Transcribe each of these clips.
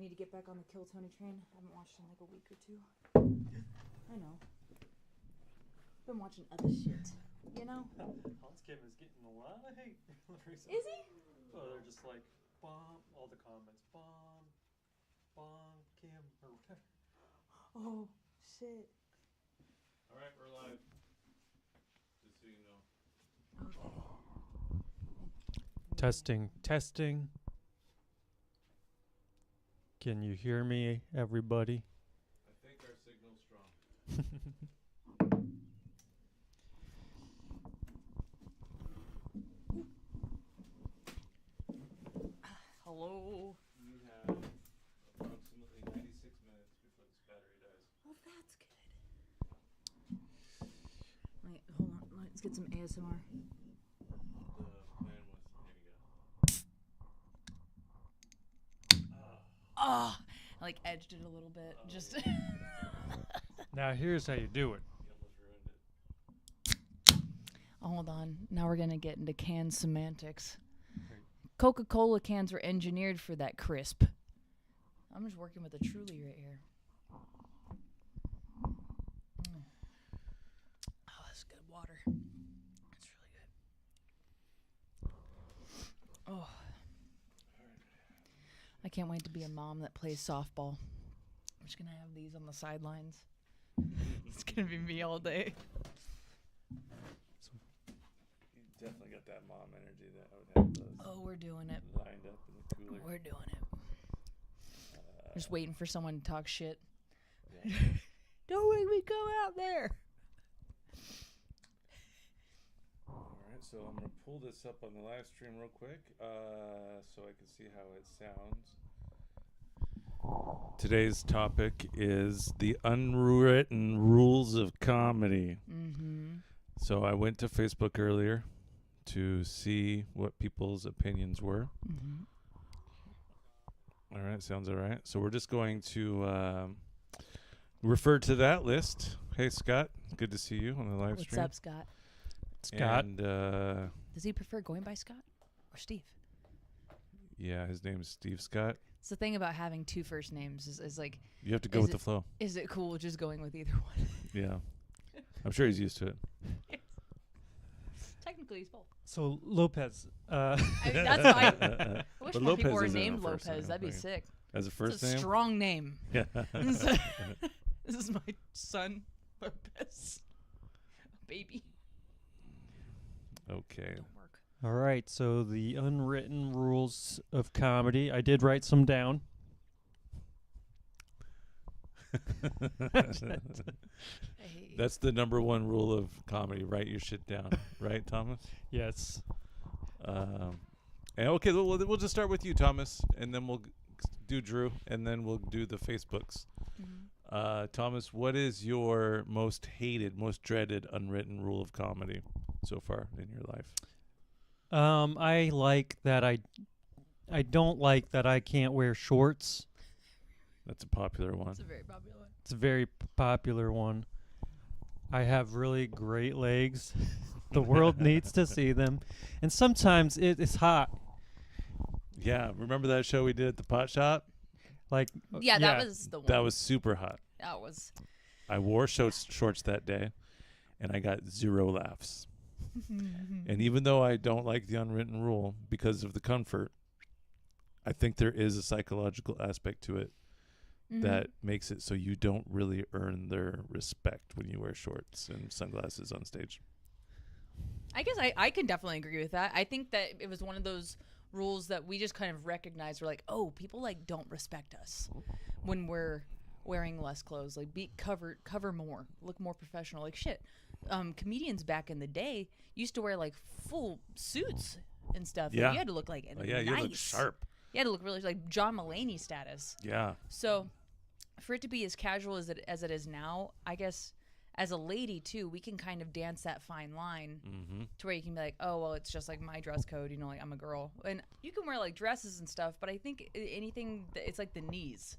need to get back on the Kill Tony train. I haven't watched in like a week or two. I know. Been watching other shit, you know? Hans Kim is getting a lot of hate recently. Is he? Oh, they're just like, bomb, all the comments, bomb, Kim, or whatever. Oh, shit. Alright, we're live. Just so you know. Testing. Can you hear me, everybody? I think our signal's strong. Hello. You have approximately 96 minutes before this battery dies. Well, that's good. Wait, hold on. Let's get some ASMR. The plan was, there you go. Oh, I like edged it a little bit. Just. Now here's how you do it. You almost ruined it. Hold on. Now we're gonna get into can semantics. Coca-Cola cans were engineered for that crisp. I'm just working with a Truly right here. Oh, that's good water. That's really good. Oh. I can't wait to be a mom that plays softball. I'm just gonna have these on the sidelines. It's gonna be me all day. You definitely got that mom energy that I would have those Oh, we're doing it. lined up in the cooler. We're doing it. Just waiting for someone to talk shit. Yeah. Don't make me go out there. Alright, so I'm going to pull this up on the live stream real quick so I can see how it sounds. Today's topic is the unwritten rules of comedy. Mm-hmm. So I went to Facebook earlier to see what people's opinions were. Mm-hmm. All right, sounds all right. So we're just going to refer to that list. Hey, Scott, good to see you on the live stream. What's up, Scott? Scott. And, Does he prefer going by Scott or Steve? yeah, his name is Steve Scott. It's the thing about having two first names is like, You have to go Is with the flow. is it cool just going with either one? Yeah. I'm sure he's used to it. Technically, he's both. So Lopez. I mean, that's why. I wish But more people Lopez were isn't a named first Lopez. name, That'd be right? sick. As a first It's a name? strong name. Yeah. This is my son, Lopez. Baby. Okay. Don't work. All right, so the unwritten rules of comedy. I did write some down. Hey. That's the number one rule of comedy. Write your shit down. Right, Thomas? Yes. And okay, we'll just start with you, Thomas, and then we'll do Drew, and then we'll do the Facebooks. Mhm. Thomas, what is your most hated, most dreaded unwritten rule of comedy so far in your life? I like that I don't like that I can't wear shorts. That's a popular one. It's a very popular one. It's a very popular one. I have really great legs. The world needs to see them. And sometimes it's hot. Yeah, remember that show we did at the pot shop? Like Yeah, that was the one. That was super hot. That was. I wore shorts that day, and I got 0 laughs. And even though I don't like the unwritten rule because of the comfort, I think there is a psychological aspect to it that makes it so you don't really earn their respect when you wear shorts and sunglasses on stage. I guess I can definitely agree with that. I think that it was one of those rules that we just kind of recognized. We're like, oh, people like don't respect us when we're wearing less clothes. Like cover more, look more professional. Like shit. Comedians back in the day used to wear like full suits and stuff. Yeah. And you had to look like Oh, yeah, nice. you look sharp. You had to look really like John Mulaney status. Yeah. So for it to be as casual as it is now, I guess as a lady too, we can kind of dance that fine line to where you can be like, oh well, it's just like my dress code, you know, like I'm a girl, and you can wear like dresses and stuff. But I think anything it's like the knees.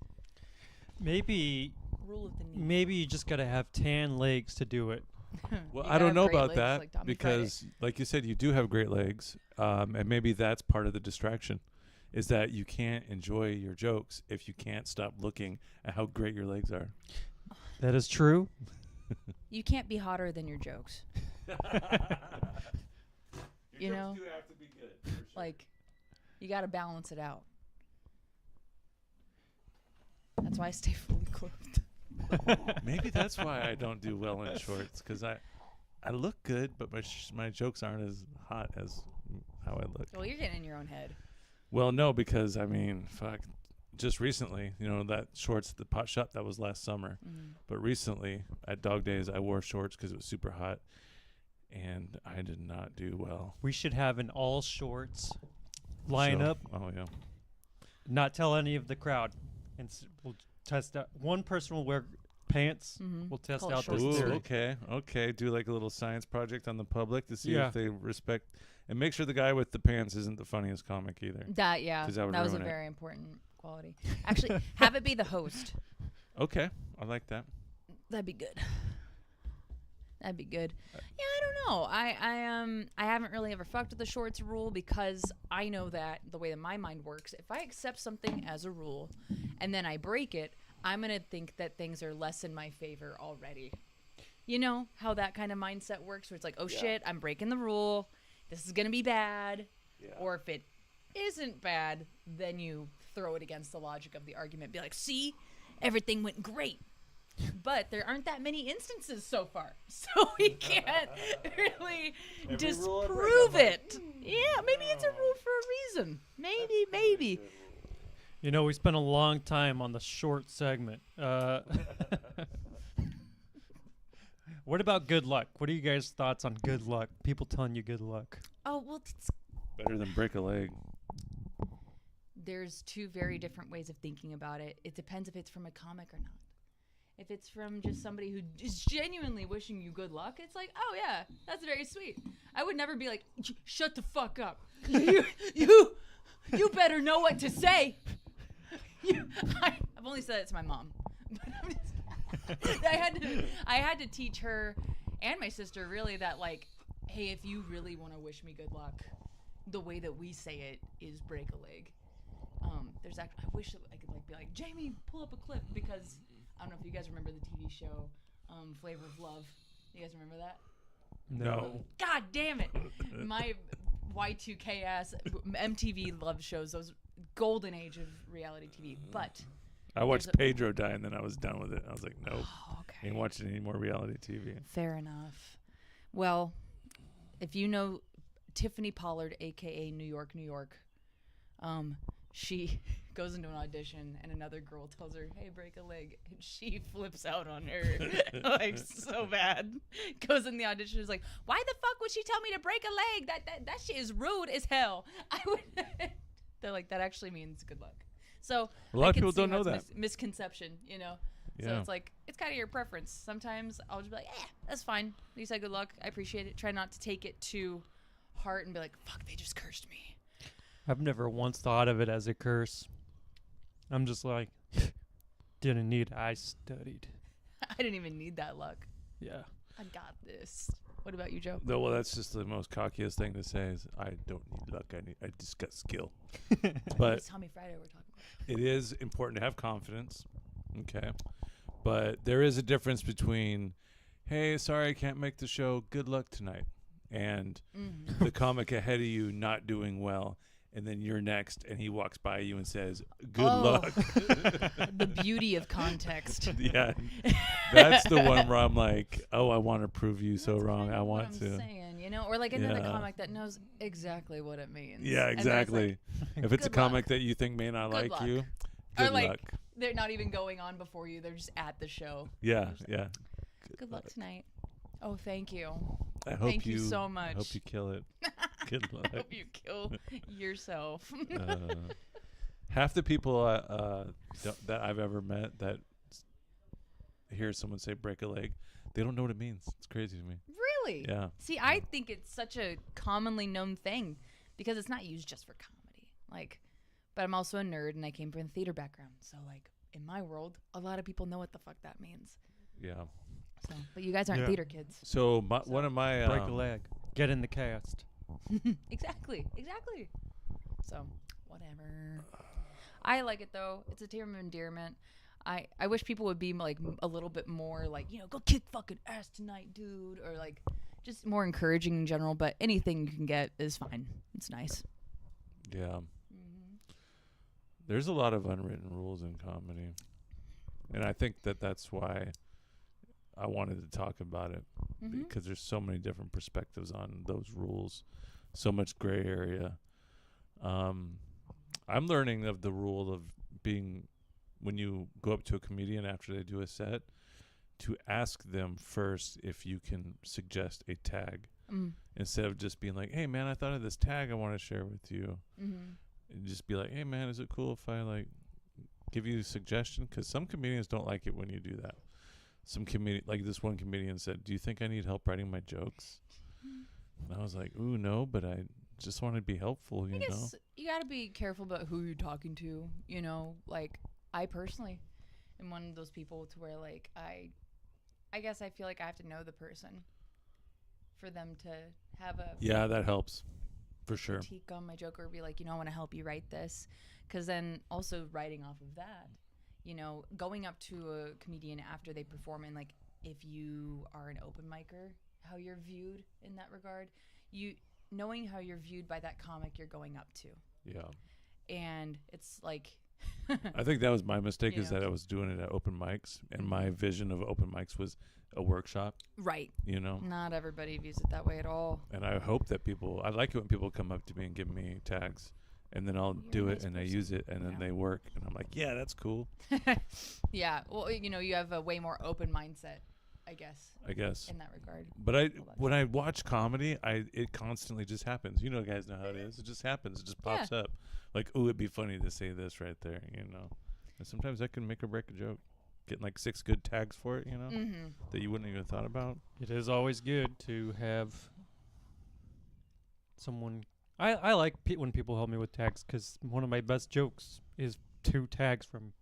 maybe Rule of the knees. maybe you just gotta have tan legs to do it. Well, You I gotta don't have know great about legs that like Tommy because, like you said, you do have great legs, and maybe that's part of the distraction. is that you can't enjoy your jokes if you can't stop looking at how great your legs are. That is true. You can't be hotter than your jokes. You know? do have to be good. For sure. Like, you got to balance it out. That's why I stay fully clothed. Maybe that's why I don't do well in shorts, because I look good, but my jokes aren't as hot as how I look. Well, you're getting in your own head. Well, no, because I mean, fuck. Just recently, that shorts at the pot shop, that was last summer. But recently at Dog Days, I wore shorts because it was super hot, and I did not do well. We should have an all shorts lineup. Oh yeah. Not tell any of the crowd, and we'll test out. One person will wear pants. We'll test Call it out short this Ooh, theory. okay. Do like a little science project on the public to see Yeah. if they respect, and make sure the guy with the pants isn't the funniest comic either. That, yeah. 'Cause That that would was a ruin it. very important quality. Actually, have it be the host. Okay, I like that. That'd be good. That'd be good. Yeah, I don't know. I haven't really ever fucked with the shorts rule because I know that the way that my mind works, if I accept something as a rule and then I break it, I'm gonna think that things are less in my favor already. You know how that kind of mindset works, where it's like, oh shit, I'm breaking the rule. This is gonna be bad. Yeah. Or if it isn't bad, then you throw it against the logic of the argument. Be like, see, everything went great. But there aren't that many instances so far. So we can't really disprove it. Yeah, maybe it's a rule for a reason. Maybe. We spent a long time on the short segment. What about good luck? What are you guys' thoughts on good luck? People telling you good luck. Oh, well, Better than break a leg. there's two very different ways of thinking about it. It depends if it's from a comic or not. If it's from just somebody who is genuinely wishing you good luck, it's like, oh yeah, that's very sweet. I would never be like, shut the fuck up. You better know what to say. I've only said it to my mom. I had to teach her and my sister really that, like, hey, if you really want to wish me good luck, the way that we say it is break a leg. There's actually, I wish that I could be like, Jamie, pull up a clip, because I don't know if you guys remember the TV show Flavor of Love. You guys remember that? No. God damn it. My Y2K ass MTV loved shows, those golden age of reality TV. But I watched Pedro die, and then I was done with it. I was like, nope. okay. Ain't watching any more reality TV. Fair enough. Well, if you know Tiffany Pollard, aka New York, she goes into an audition and another girl tells her, hey, break a leg, and she flips out on her like so bad. Goes in the audition, is like, why the fuck would she tell me to break a leg? That shit is rude as hell. They're like, that actually means good luck. So A lot I of can people see don't how know it's that. misconception, So Yeah. it's like, it's kind of your preference. Sometimes I'll just be like, that's fine. You said good luck. I appreciate it. Try not to take it to heart and be like, fuck, they just cursed me. I've never once thought of it as a curse. I'm just like, didn't need it. I studied. I didn't even need that luck. Yeah. I got this. What about you, Joe? No, well, that's just the most cockiest thing to say is I don't need luck. I just got skill. But It's Tommy Friday we're talking about. it is important to have confidence. Okay. But there is a difference between, hey, sorry, I can't make the show. Good luck tonight. And the comic ahead of you not doing well. And then you're next, and he walks by you and says, good luck. The beauty of context. Yeah. That's the one where I'm like, oh, I want to prove you so That's wrong. kind I of want what to. I'm saying, or like another Yeah. comic that knows exactly what it means. Yeah, And then it's like, exactly. If it's a Good luck. comic that you think may not Good like luck. you, or good like luck. they're not even going on before you; they're just at the show. Yeah, yeah. Good luck tonight. Oh, thank you. I hope Thank you so much. I hope you kill it. Good luck. I hope you kill yourself. Half the people that I've ever met that hear someone say break a leg, they don't know what it means. It's crazy to me. Really? Yeah. See, I think it's such a commonly known thing because it's not used just for comedy. But I'm also a nerd and I came from a theater background. So, in my world, a lot of people know what the fuck that means. Yeah. So, but you guys aren't Yeah. theater kids. So one of my Break a leg. Get in the cast. Exactly. So, whatever. I like it though. It's a term of endearment. I wish people would be like a little bit more like, go kick fucking ass tonight, dude, or like just more encouraging in general. But anything you can get is fine. It's nice. Yeah. There's a lot of unwritten rules in comedy, and I think that's why I wanted to talk about it, because there's so many different perspectives on those rules, so much gray area. I'm learning of the rule of being, when you go up to a comedian after they do a set, to ask them first if you can suggest a tag, instead of just being like, hey man, I thought of this tag I want to share with you. And just be like, hey man, is it cool if I like give you a suggestion? Because some comedians don't like it when you do that. Some like this one comedian said, do you think I need help writing my jokes? And I was like, ooh, no, but I just want to be helpful, I guess you got to be careful about who you're talking to, like I personally am one of those people to where like I guess I feel like I have to know the person for them to have a yeah, that helps for sure. critique on my joke, or be like, I want to help you write this, because then also writing off of that, going up to a comedian after they perform, and like if you are an open micer, how you're viewed in that regard, knowing how you're viewed by that comic you're going up to. Yeah. And it's like I think that was my mistake, is that I was doing it at open mics, and my vision of open mics was a workshop. Right. Not everybody views it that way at all. And I hope that I like it when people come up to me and give me tags, and then I'll do it and I use it, and then they work, and I'm like, yeah, that's cool. Yeah. Well, you have a way more open mindset, I guess. In that regard. But when I watch comedy, it constantly just happens. Guys know how it is. It just happens. It just pops up. Like, ooh, it'd be funny to say this right there, And sometimes that can make or break a joke. Getting like 6 good tags for it, that you wouldn't even thought about. It is always good to have someone. I like when people help me with tags, because one of my best jokes is 2 tags from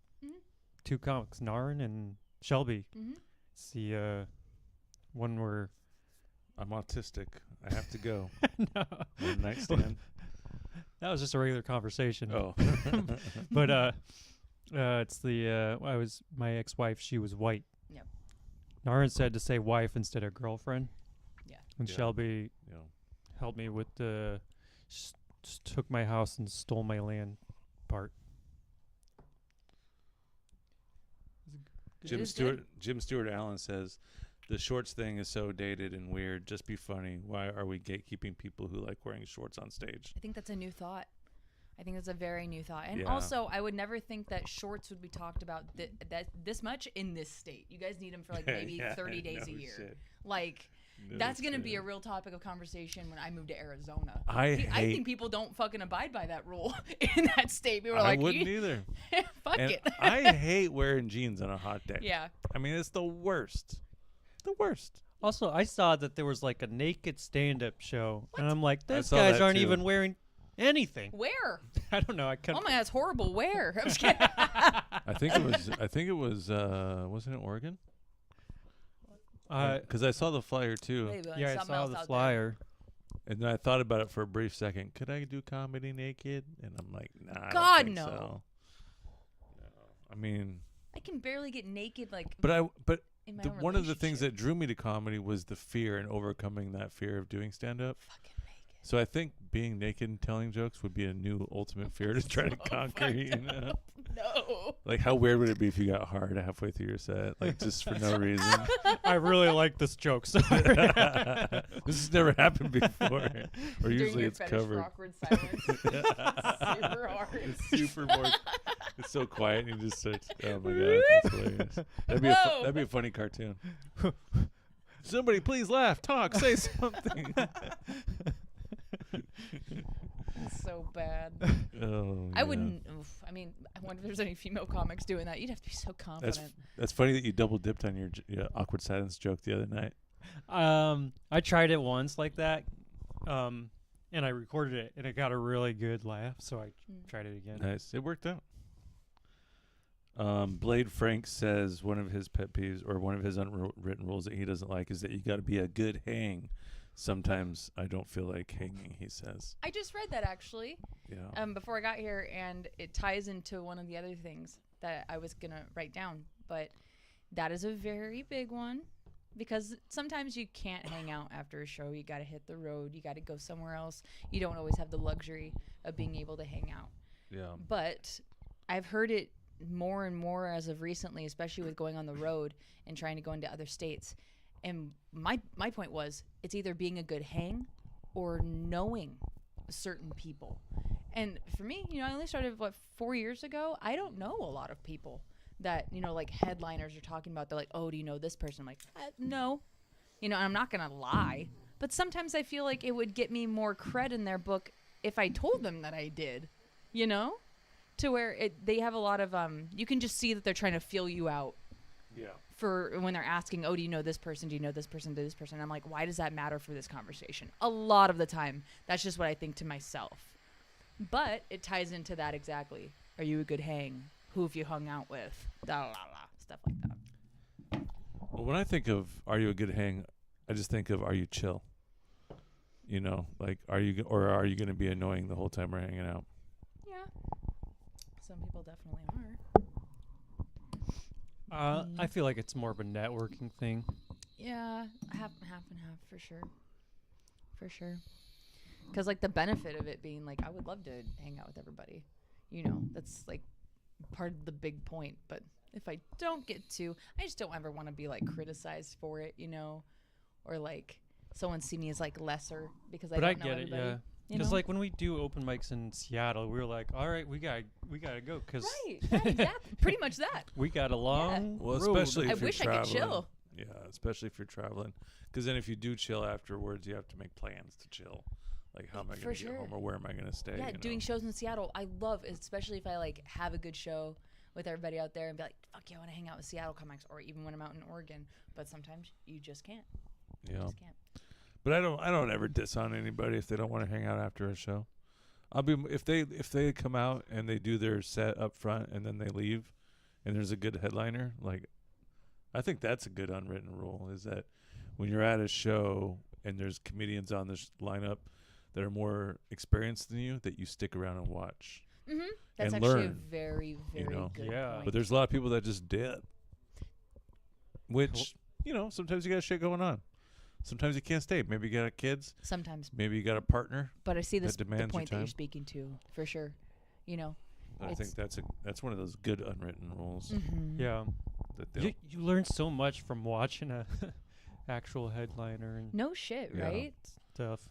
2 comics, Narin and Shelby. It's the one where I'm autistic. I have to go. No. One night stand. That was just a regular conversation. Oh. But it's the my ex-wife, she was white. Yep. Narin said to say wife instead of girlfriend. Yeah. And Shelby helped me with the took my house and stole my land part. Jim Stewart Allen says, the shorts thing is so dated and weird. Just be funny. Why are we gatekeeping people who like wearing shorts on stage? I think that's a new thought. I think that's a very new thought. And also, I would never think that shorts would be talked about that this much in this state. You guys need them for like maybe 30 days a year. Shit. Like, that's going to be a real topic of conversation when I move to Arizona. I think people don't fucking abide by that rule in that state. People are I like, wouldn't either. Fuck it. I hate wearing jeans on a hot day. Yeah. I mean, it's the worst. The worst. Also, I saw that there was like a naked stand-up show, and I'm like, these saw guys that aren't too. even wearing anything. Where? I don't know. I couldn't. Oh my God, it's horrible. Where? I'm just kidding. I think it was. Wasn't it Oregon? Because I saw the flyer too, Maybe like Yeah, I something saw else the out flyer. and then I thought about it for a brief second. Could I do comedy naked? And I'm like, nah. God, I don't think no. So. No. I mean, I can barely get naked, like. but in my one of the things relationship. that drew me to comedy was the fear and overcoming that fear of doing stand-up. Fucking naked. So I think being naked and telling jokes would be a new ultimate fear to try to conquer. You know, No. like how weird would it be if you got hard halfway through your set, like just for no reason? I really like this joke. Sorry. This has never happened before, or Doing usually your it's fetish covered. for awkward silence. Super hard. It's super more. It's so quiet, and you just start. Oh my god, that's hilarious. That'd be a funny cartoon. Somebody please laugh, talk, say something. It's so bad. Oh, I wouldn't. I mean, I wonder if there's any female comics doing that. You'd have to be so confident. That's funny that you double dipped on your awkward silence joke the other night. I tried it once like that, and I recorded it, and it got a really good laugh, so I tried it again. Nice, it worked out. Blade Frank says one of his pet peeves or one of his unwritten rules that he doesn't like is that you got to be a good hang. Sometimes I don't feel like hanging, he says. I just read that actually Yeah. before I got here, and it ties into one of the other things that I was going to write down. But that is a very big one because sometimes you can't hang out after a show. You got to hit the road. You got to go somewhere else. You don't always have the luxury of being able to hang out. Yeah. But I've heard it more and more as of recently, especially with going on the road and trying to go into other states. And my point was, it's either being a good hang or knowing certain people. And for me, I only started 4 years ago. I don't know a lot of people that like headliners are talking about. They're like, oh, do you know this person? I'm like, no, and I'm not gonna lie, but sometimes I feel like it would get me more cred in their book if I told them that I did, to where they have a lot of you can just see that they're trying to feel you out. Yeah. For when they're asking, oh, do you know this person? Do you know this person? Do this person? I'm like, why does that matter for this conversation? A lot of the time, that's just what I think to myself. But it ties into that exactly. Are you a good hang? Who have you hung out with? Da, la, la, stuff like that. Well, when I think of are you a good hang, I just think of are you chill? Like are you going to be annoying the whole time we're hanging out? Yeah. Some people definitely are. I feel like it's more of a networking thing. Yeah, half and half for sure. For sure. Because the benefit of it being I would love to hang out with everybody. That's part of the big point. But if I don't get to, I just don't ever want to be criticized for it, or someone see me as lesser because I don't know everybody. Yeah. Because when we do open mics in Seattle, we were like, all right, we gotta go because right, exactly, pretty much that. We got a long Well, road. especially if I you're wish traveling. I could chill. Yeah, especially if you're traveling, because then if you do chill afterwards, you have to make plans to chill. Like, how am I going to get home, or where am I going to stay? Yeah, doing shows in Seattle, I love, especially if I have a good show with everybody out there and be like, fuck yeah, I want to hang out with Seattle comics, or even when I'm out in Oregon. But sometimes you just can't. Yeah. You just can't. But I don't ever diss on anybody if they don't want to hang out after a show. I'll be if they come out and they do their set up front and then they leave, and there's a good headliner. I think that's a good unwritten rule, is that when you're at a show and there's comedians on this lineup that are more experienced than you, that you stick around and watch. Mm-hmm. That's and actually learn, a very, very good point. But there's a lot of people that just dip, which sometimes you got shit going on. Sometimes you can't stay. Maybe you got kids. Sometimes. Maybe you got a partner. But I see the point that time. you're speaking to, for sure. I think that's one of those good unwritten rules. Mm-hmm. Yeah. That you learn so much from watching a actual headliner and no shit, right? Stuff.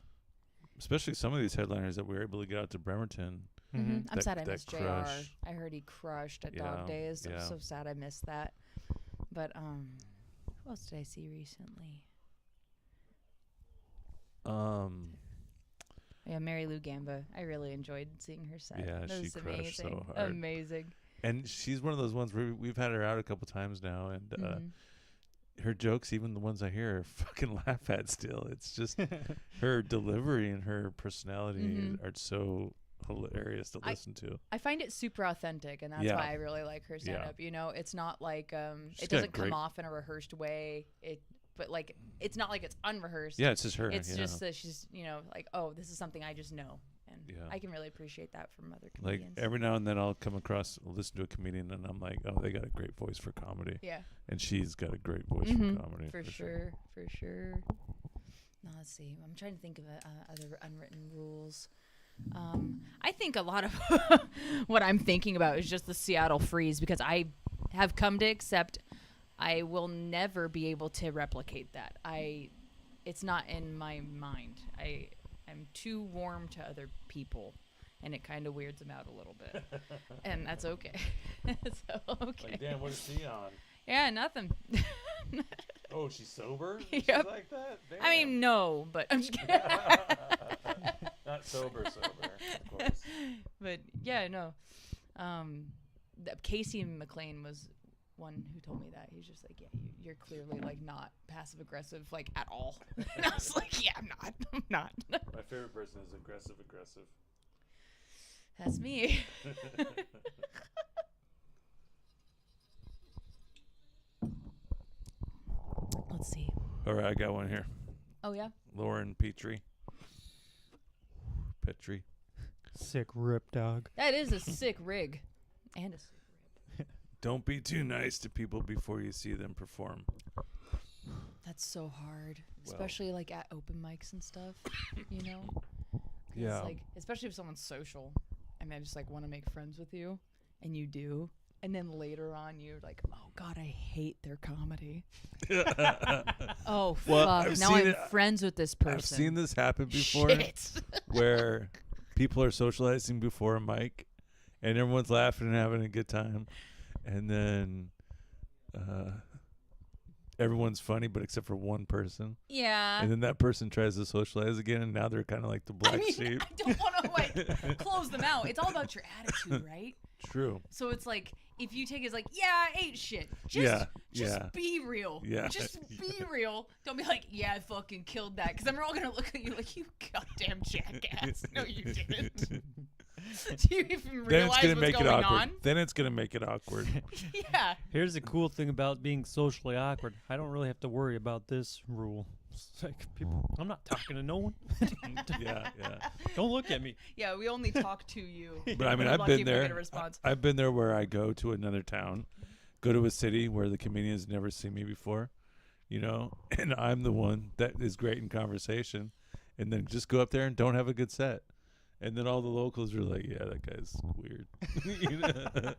Especially some of these headliners that we were able to get out to Bremerton. Mm-hmm. I'm sad I missed JR. Crush. I heard he crushed at Dog Days. I'm so sad I missed that. But who else did I see recently? Yeah, Mary Lou Gamba. I really enjoyed seeing her set. Yeah, that she was crushed amazing. so hard. Amazing. And she's one of those ones where we've had her out a couple times now, and her jokes, even the ones I hear, I fucking laugh at still. It's just her delivery and her personality are so hilarious to listen to. I find it super authentic, and that's why I really like her stand-up. It's not like it doesn't come off in a rehearsed way. But it's not like it's unrehearsed. Yeah, it's just her. It's just that she's oh, this is something I just know, and I can really appreciate that from other comedians. Every now and then I'll listen to a comedian, and I'm like, oh, they got a great voice for comedy. Yeah. And she's got a great voice for comedy. For sure. Now let's see. I'm trying to think of other unwritten rules. I think a lot of what I'm thinking about is just the Seattle freeze, because I have come to accept I will never be able to replicate that. It's not in my mind. I'm too warm to other people, and it kind of weirds them out a little bit, and that's okay. So okay. Damn, what is she on? Yeah, nothing. Oh, she's sober? Yep. She's like that? Damn. I mean, no, but I'm just kidding. Not sober, of course. But yeah, no. Casey McLean was one who told me that. He's just like, yeah, you're clearly not passive aggressive at all. And I was like, yeah, I'm not. My favorite person is aggressive. That's me. Let's see. All right, I got one here. Oh yeah. Lauren Petrie. Sick rip, dog. That is a sick rig. And a sick rib. Don't be too nice to people before you see them perform. That's so hard. Well. Especially like at open mics and stuff, you know? 'Cause, Yeah. like, especially if someone's social and they just like want to make friends with you and you do. And then later on you're like, oh God, I hate their comedy. Oh, Well, fuck. I've Now seen I'm it- friends with this person. I've seen this happen before. Shit. Where people are socializing before a mic and everyone's laughing and having a good time, and then everyone's funny but except for one person, Yeah. and then that person tries to socialize again, and now they're kind of like the black I mean, sheep. I don't want to like close them out. It's all about your attitude, right? True. So it's like if you take it as like, yeah, I ate shit. Yeah, Just yeah. be real. Yeah. Just be real. Don't be like, yeah, I fucking killed that. Because then we're all going to look at you like, you goddamn jackass. No, you didn't. Do you even Then it's realize gonna what's make it going awkward. on? Then it's gonna make it awkward. Yeah. Here's the cool thing about being socially awkward. I don't really have to worry about this rule. It's like people, I'm not talking to no one. Yeah. Don't look at me. Yeah, we only talk to you. But I mean, We're I've lucky been if we there. get a response. I've been there where I go to another town, go to a city where the comedians never seen me before, you know, and I'm the one that is great in conversation, and then just go up there and don't have a good set. And then all the locals are like, yeah, that guy's weird. You know?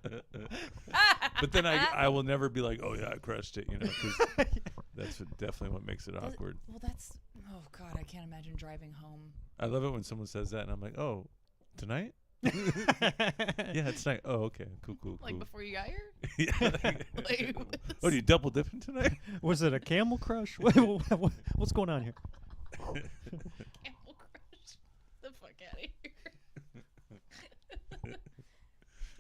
But then I will never be like, oh, yeah, I crushed it, you know, because that's definitely what makes it awkward. Well, that's, oh God, I can't imagine driving home. I love it when someone says that, and I'm like, oh, tonight? Yeah, it's tonight. Oh, okay, cool. Like before you got here? Yeah. Like, Oh, do you double dipping tonight? Was it a camel crush? What's going on here? Camel Crush. The fuck out of here.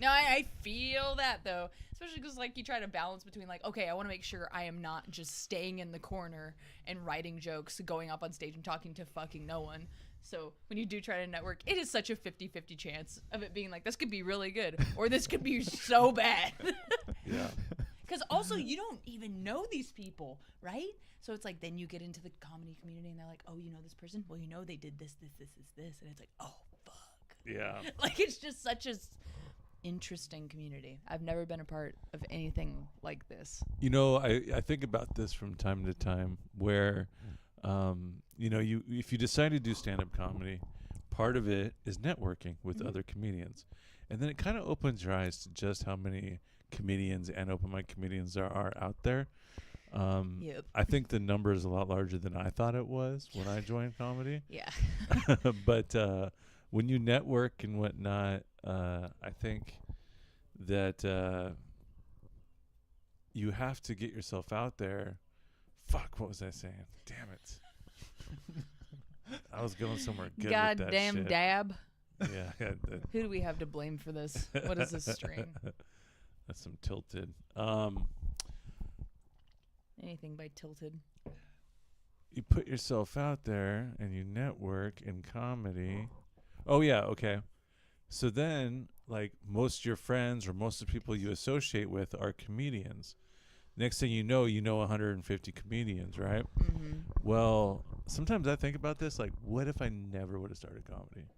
No, I feel that though, especially because like you try to balance between like, okay, I want to make sure I am not just staying in the corner and writing jokes, going up on stage and talking to fucking no one. So when you do try to network, it is such a 50-50 chance of it being like, this could be really good or this could be so bad. Yeah. Because also you don't even know these people, right? So it's like then you get into the comedy community and they're like, oh, you know this person? Well, you know they did this. And it's like, oh, fuck. Yeah. Like it's just such a interesting community. I've never been a part of anything like this. You know, I think about this from time to time where, you know, if you decide to do stand-up comedy, part of it is networking with other comedians. And then it kind of opens your eyes to just how many comedians and open mic comedians there are out there. Yep. I think the number is a lot larger than I thought it was when I joined comedy. Yeah. But when you network and whatnot, I think that you have to get yourself out there. Fuck, what was I saying? Damn it. I was going somewhere good with that Goddamn shit. dab. Yeah. Who do we have to blame for this? What is this string? That's some tilted. Anything by Tilted. You put yourself out there and you network in comedy. Oh, yeah, okay. So then, like, most of your friends or most of the people you associate with are comedians. Next thing you know 150 comedians, right? Mm-hmm. Well, sometimes I think about this, like, what if I never would have started comedy?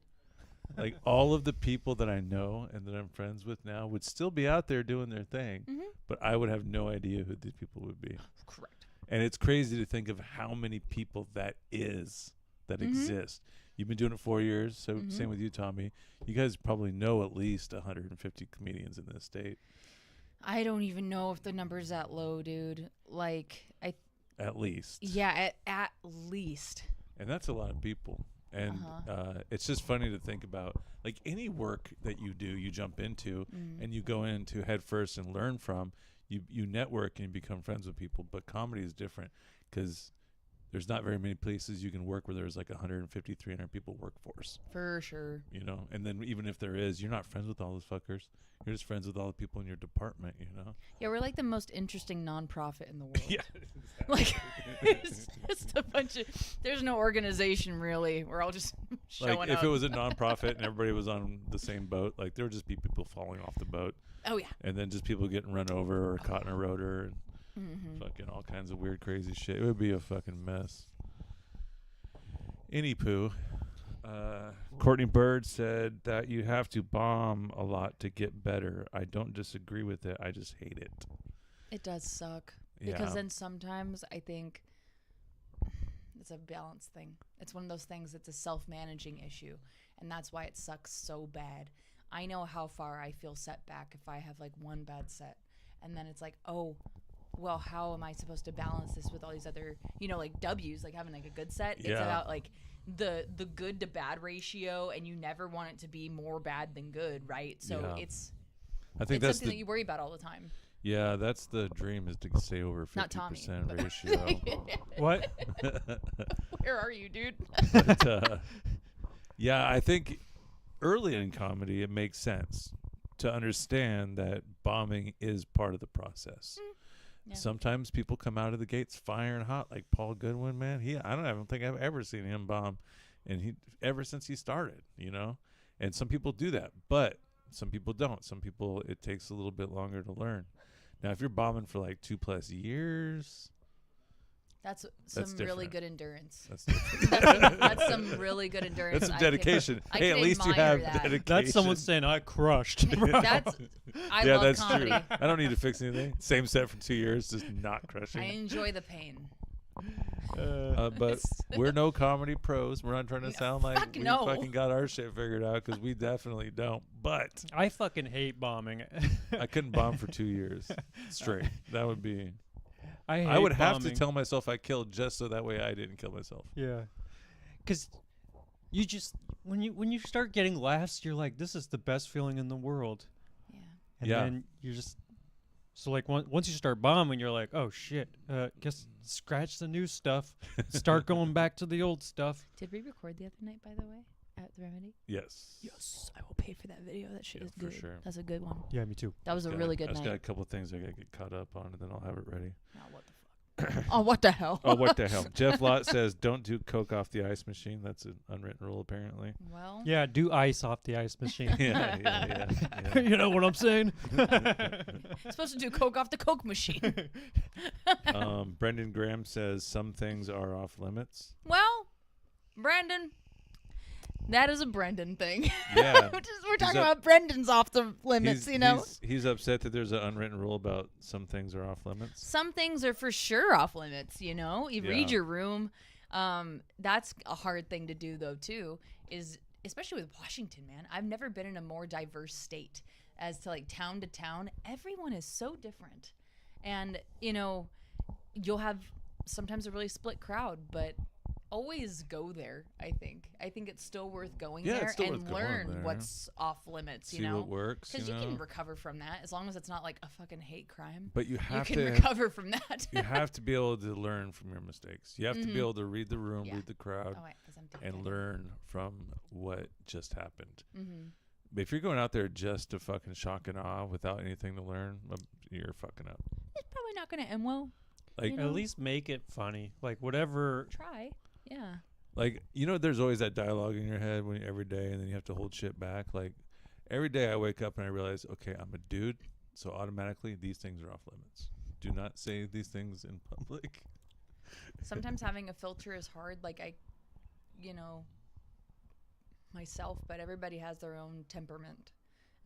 Like, all of the people that I know and that I'm friends with now would still be out there doing their thing, but I would have no idea who these people would be. Correct. And it's crazy to think of how many people that exist. You've been doing it 4 years, so same with you, Tommy. You guys probably know at least 150 comedians in this state. I don't even know if the number's that low, dude. Like, At least. Yeah, at least. And that's a lot of people. And it's just funny to think about, like, any work that you do, you jump into and you go into head first and learn from, you network and you become friends with people. But comedy is different because there's not very many places you can work where there's like 150, 300 people workforce. For sure. You know, and then even if there is, you're not friends with all those fuckers. You're just friends with all the people in your department, you know? Yeah, we're like the most interesting nonprofit in the world. Yeah. Like, it's just a bunch of, there's no organization really. We're all just showing Like, up. if it was a nonprofit and everybody was on the same boat, like, there would just be people falling off the boat. Oh, yeah. And then just people getting run over or caught in a rotor and fucking all kinds of weird, crazy shit. It would be a fucking mess. Any poo. Courtney Bird said that you have to bomb a lot to get better. I don't disagree with it. I just hate it. It does suck. Yeah. Because then sometimes I think it's a balance thing. It's one of those things that's a self-managing issue. And that's why it sucks so bad. I know how far I feel set back if I have like one bad set. And then it's like, oh, well, how am I supposed to balance this with all these other, like W's, like having like a good set? It's about like the good to bad ratio, and you never want it to be more bad than good, right? So I think it's that's something that you worry about all the time. Yeah, that's the dream, is to stay over 50% ratio. What? Where are you, dude? But, yeah, I think early in comedy it makes sense to understand that bombing is part of the process. Yeah. Sometimes people come out of the gates firing hot, like Paul Goodwin, man. I don't think I've ever seen him bomb, and ever since he started, And some people do that, but some people don't. Some people, it takes a little bit longer to learn. Now, if you're bombing for like 2+ years, that's really good endurance. That's that's some really good endurance. That's some dedication. Hey, at least you have dedication. That's someone saying I crushed. I love comedy. True. I don't need to fix anything. Same set for 2 years, just not crushing. I enjoy the pain. But we're no comedy pros. We're not trying to sound like we fucking got our shit figured out, because we definitely don't. But I fucking hate bombing. I couldn't bomb for 2 years straight. That would be. I would bombing. have to tell myself I killed just so that way I didn't kill myself. Yeah, because you just when you start getting laughs, you're like, this is the best feeling in the world. Yeah. And then you're just. So, like, once you start bombing, you're like, oh, shit, guess scratch the new stuff, start going back to the old stuff. Did we record the other night, by the way, at the Remedy? Yes. Yes, I will pay for that video. That shit is good. For sure. That's a good one. Yeah, me too. That was a really good night. I just got a couple of things I got to get caught up on, and then I'll have it ready. Oh, what the fuck? Oh, what the hell? Oh, what the hell? Jeff Lott says, don't do coke off the ice machine. That's an unwritten rule, apparently. Well. Yeah, do ice off the ice machine. Yeah. You know what I'm saying? Supposed to do coke off the coke machine. Brendan Graham says, some things are off limits. Well, Brandon, that is a Brendan thing. Yeah. We're talking about Brendan's off the limits, He's upset that there's an unwritten rule about some things are off limits. Some things are for sure off limits, You read your room. That's a hard thing to do, though, too, is especially with Washington, man. I've never been in a more diverse state as to, like, town to town. Everyone is so different. And, you'll have sometimes a really split crowd, but always go there. I think it's still worth going there and learn what's off limits. See what works, because you can recover from that as long as it's not like a fucking hate crime. But you can recover from that. You have to be able to learn from your mistakes. You have to be able to read the room, read the crowd, and learn from what just happened. But if you're going out there just to fucking shock and awe without anything to learn, you're fucking up. It's probably not going to end well. Like, at least make it funny. Like, whatever. Try. Yeah. Like, there's always that dialogue in your head every day, and then you have to hold shit back. Like, every day I wake up and I realize, okay, I'm a dude, so automatically these things are off limits. Do not say these things in public. Sometimes having a filter is hard. Like, myself, but everybody has their own temperament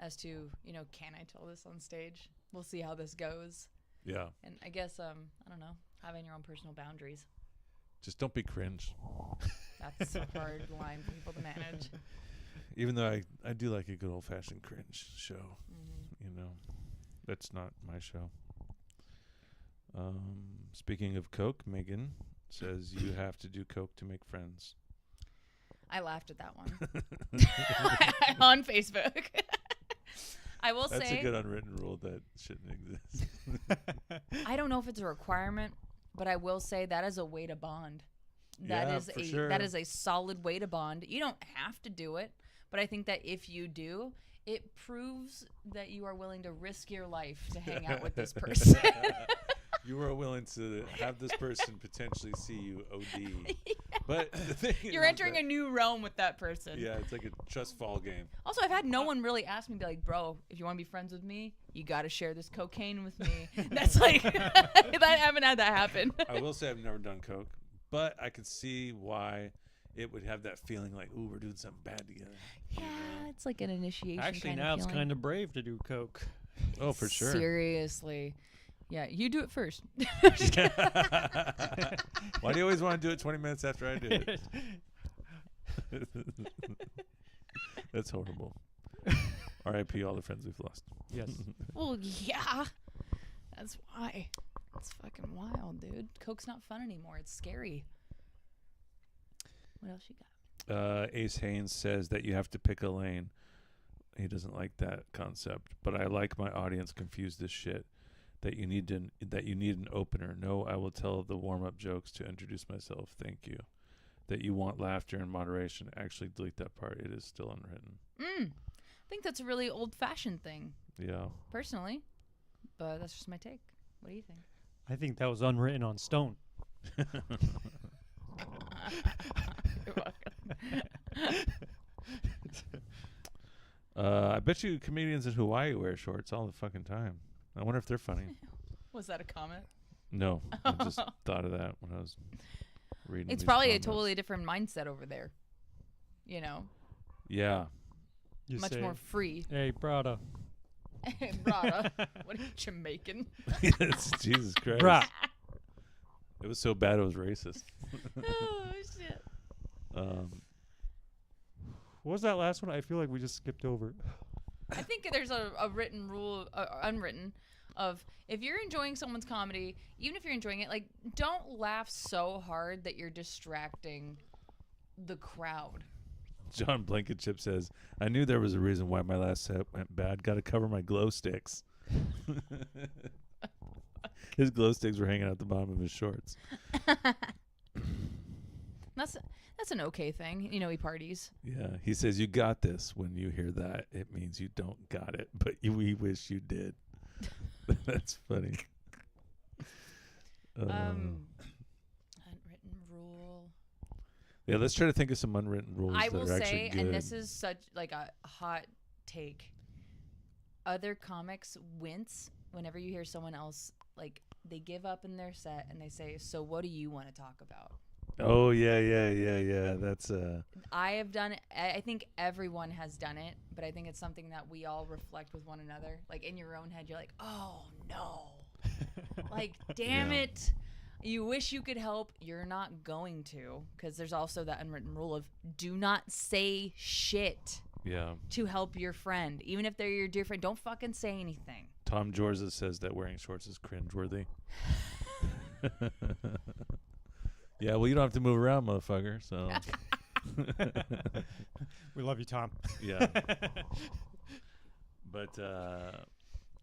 as to, can I tell this on stage? We'll see how this goes. Yeah. And I guess, I don't know, having your own personal boundaries. Just don't be cringe. That's a hard line for people to manage. Even though I do like a good old-fashioned cringe show. That's not my show. Speaking of coke, Megan says you have to do coke to make friends. I laughed at that one. On Facebook. I will say... That's a good unwritten rule that shouldn't exist. I don't know if it's a requirement, but I will say that is a way to bond. That is a solid way to bond. You don't have to do it, but I think that if you do, it proves that you are willing to risk your life to hang out with this person. You are willing to have this person potentially see you OD. Yeah. But the thing you're entering a new realm with that person. Yeah, it's like a trust fall game. Also, I've had no one really ask me, be like, bro, if you want to be friends with me, you got to share this cocaine with me. That's like, I haven't had that happen. I will say I've never done coke, but I could see why it would have that feeling like, ooh, we're doing something bad together. Yeah, it's like an initiation. Actually, kind now of it's feeling. kind of brave to do coke. Oh, for sure. Seriously. Yeah, you do it first. Why do you always want to do it 20 minutes after I do it? That's horrible. R.I.P. all the friends we've lost. Yes. Well, yeah. That's why. It's fucking wild, dude. Coke's not fun anymore. It's scary. What else you got? Ace Haynes says that you have to pick a lane. He doesn't like that concept, but I like my audience confused as shit. That you need an opener. No, I will tell the warm-up jokes to introduce myself. Thank you. That you want laughter in moderation. Actually, delete that part. It is still unwritten. I think that's a really old-fashioned thing, Yeah. personally. But that's just my take. What do you think? I think that was unwritten on stone. You're welcome. I bet you comedians in Hawaii wear shorts all the fucking time. I wonder if they're funny. Was that a comment? No, I just thought of that when I was reading. It's these probably a comments. totally different mindset over there. You know, Yeah. You much say, more free. Hey, brother. Brada. What are you, Jamaican? Yes, Jesus Christ. Brah. It was so bad it was racist. Oh, shit. What was that last one? I feel like we just skipped over. I think there's a written rule, unwritten, of if you're enjoying someone's comedy, even if you're enjoying it, like, don't laugh so hard that you're distracting the crowd. John Blankenship says, I knew there was a reason why my last set went bad. Got to cover my glow sticks. His glow sticks were hanging out the bottom of his shorts. That's an okay thing. You know, he parties. Yeah. He says, you got this. When you hear that, it means you don't got it, but we wish you did. That's funny. Unwritten rule. Yeah, let's try to think of some unwritten rules I that will are actually say, good. and this is such like a hot take. Other comics wince whenever you hear someone else, like, they give up in their set and they say, so what do you want to talk about? Oh, yeah. That's I have done it. I think everyone has done it, but I think it's something that we all reflect with one another. Like, in your own head, you're like, oh, no. Like, damn Yeah. it. You wish you could help. You're not going to, because there's also that unwritten rule of do not say shit yeah. to help your friend. Even if they're your dear friend, don't fucking say anything. Tom Jorza says that wearing shorts is cringeworthy. Yeah, well, you don't have to move around, motherfucker. So, We love you, Tom. yeah. But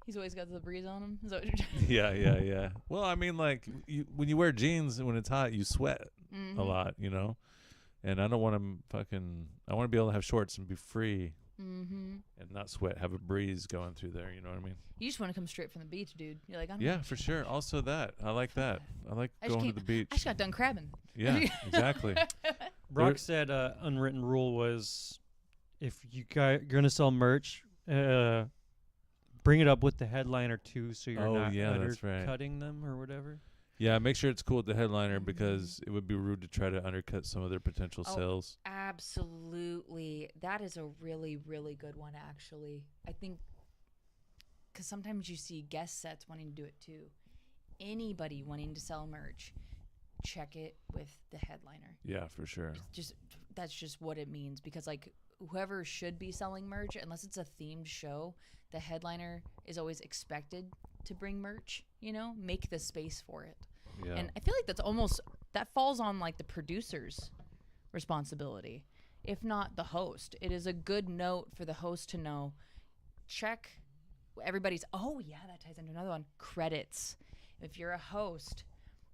He's always got the breeze on him. Is that what you're yeah. Well, I mean, like, when you wear jeans and when it's hot, you sweat Mm-hmm. a lot, you know. And I don't want to I want to be able to have shorts and be free Mm-hmm. and not sweat, have a breeze going through there. You know what I mean? You just want to come straight from the beach, dude. You're like, I'm Yeah, for sure. Also that. I like that. I like I just going to came- the beach. I just got done crabbing. Yeah, exactly. Brock said unwritten rule was if you're going to sell merch, bring it up with the headliner too so you're Oh, not yeah, that's right. undercutting them or whatever. Yeah, make sure it's cool with the headliner because it would be rude to try to undercut some of their potential Oh. sales. Absolutely. That is a really, really good one, actually. I think because sometimes you see guest sets wanting to do it too. Anybody wanting to sell merch, check it with the headliner. Yeah, for sure. Just that's just what it means, because like whoever should be selling merch, unless it's a themed show, the headliner is always expected to bring merch, you know, make the space for it. Yeah. And I feel like that falls on like the producer's responsibility, if not the host. It is a good note for the host to know, check everybody's, oh yeah, that ties into another one, credits. If you're a host,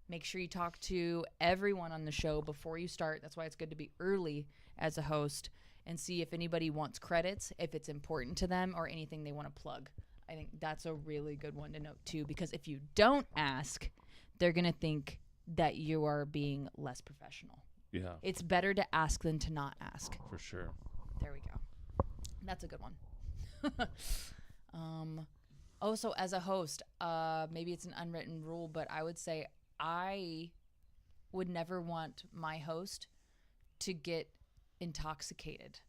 make sure you talk to everyone on the show before you start. That's why it's good to be early as a host and see if anybody wants credits, if it's important to them, or anything they want to plug. I think that's a really good one to note too, because if you don't ask, they're going to think that you are being less professional. Yeah, It's better to ask than to not ask. for sure. There we go. That's a good one. Also, as a host, maybe it's an unwritten rule, but I would say I would never want my host to get intoxicated.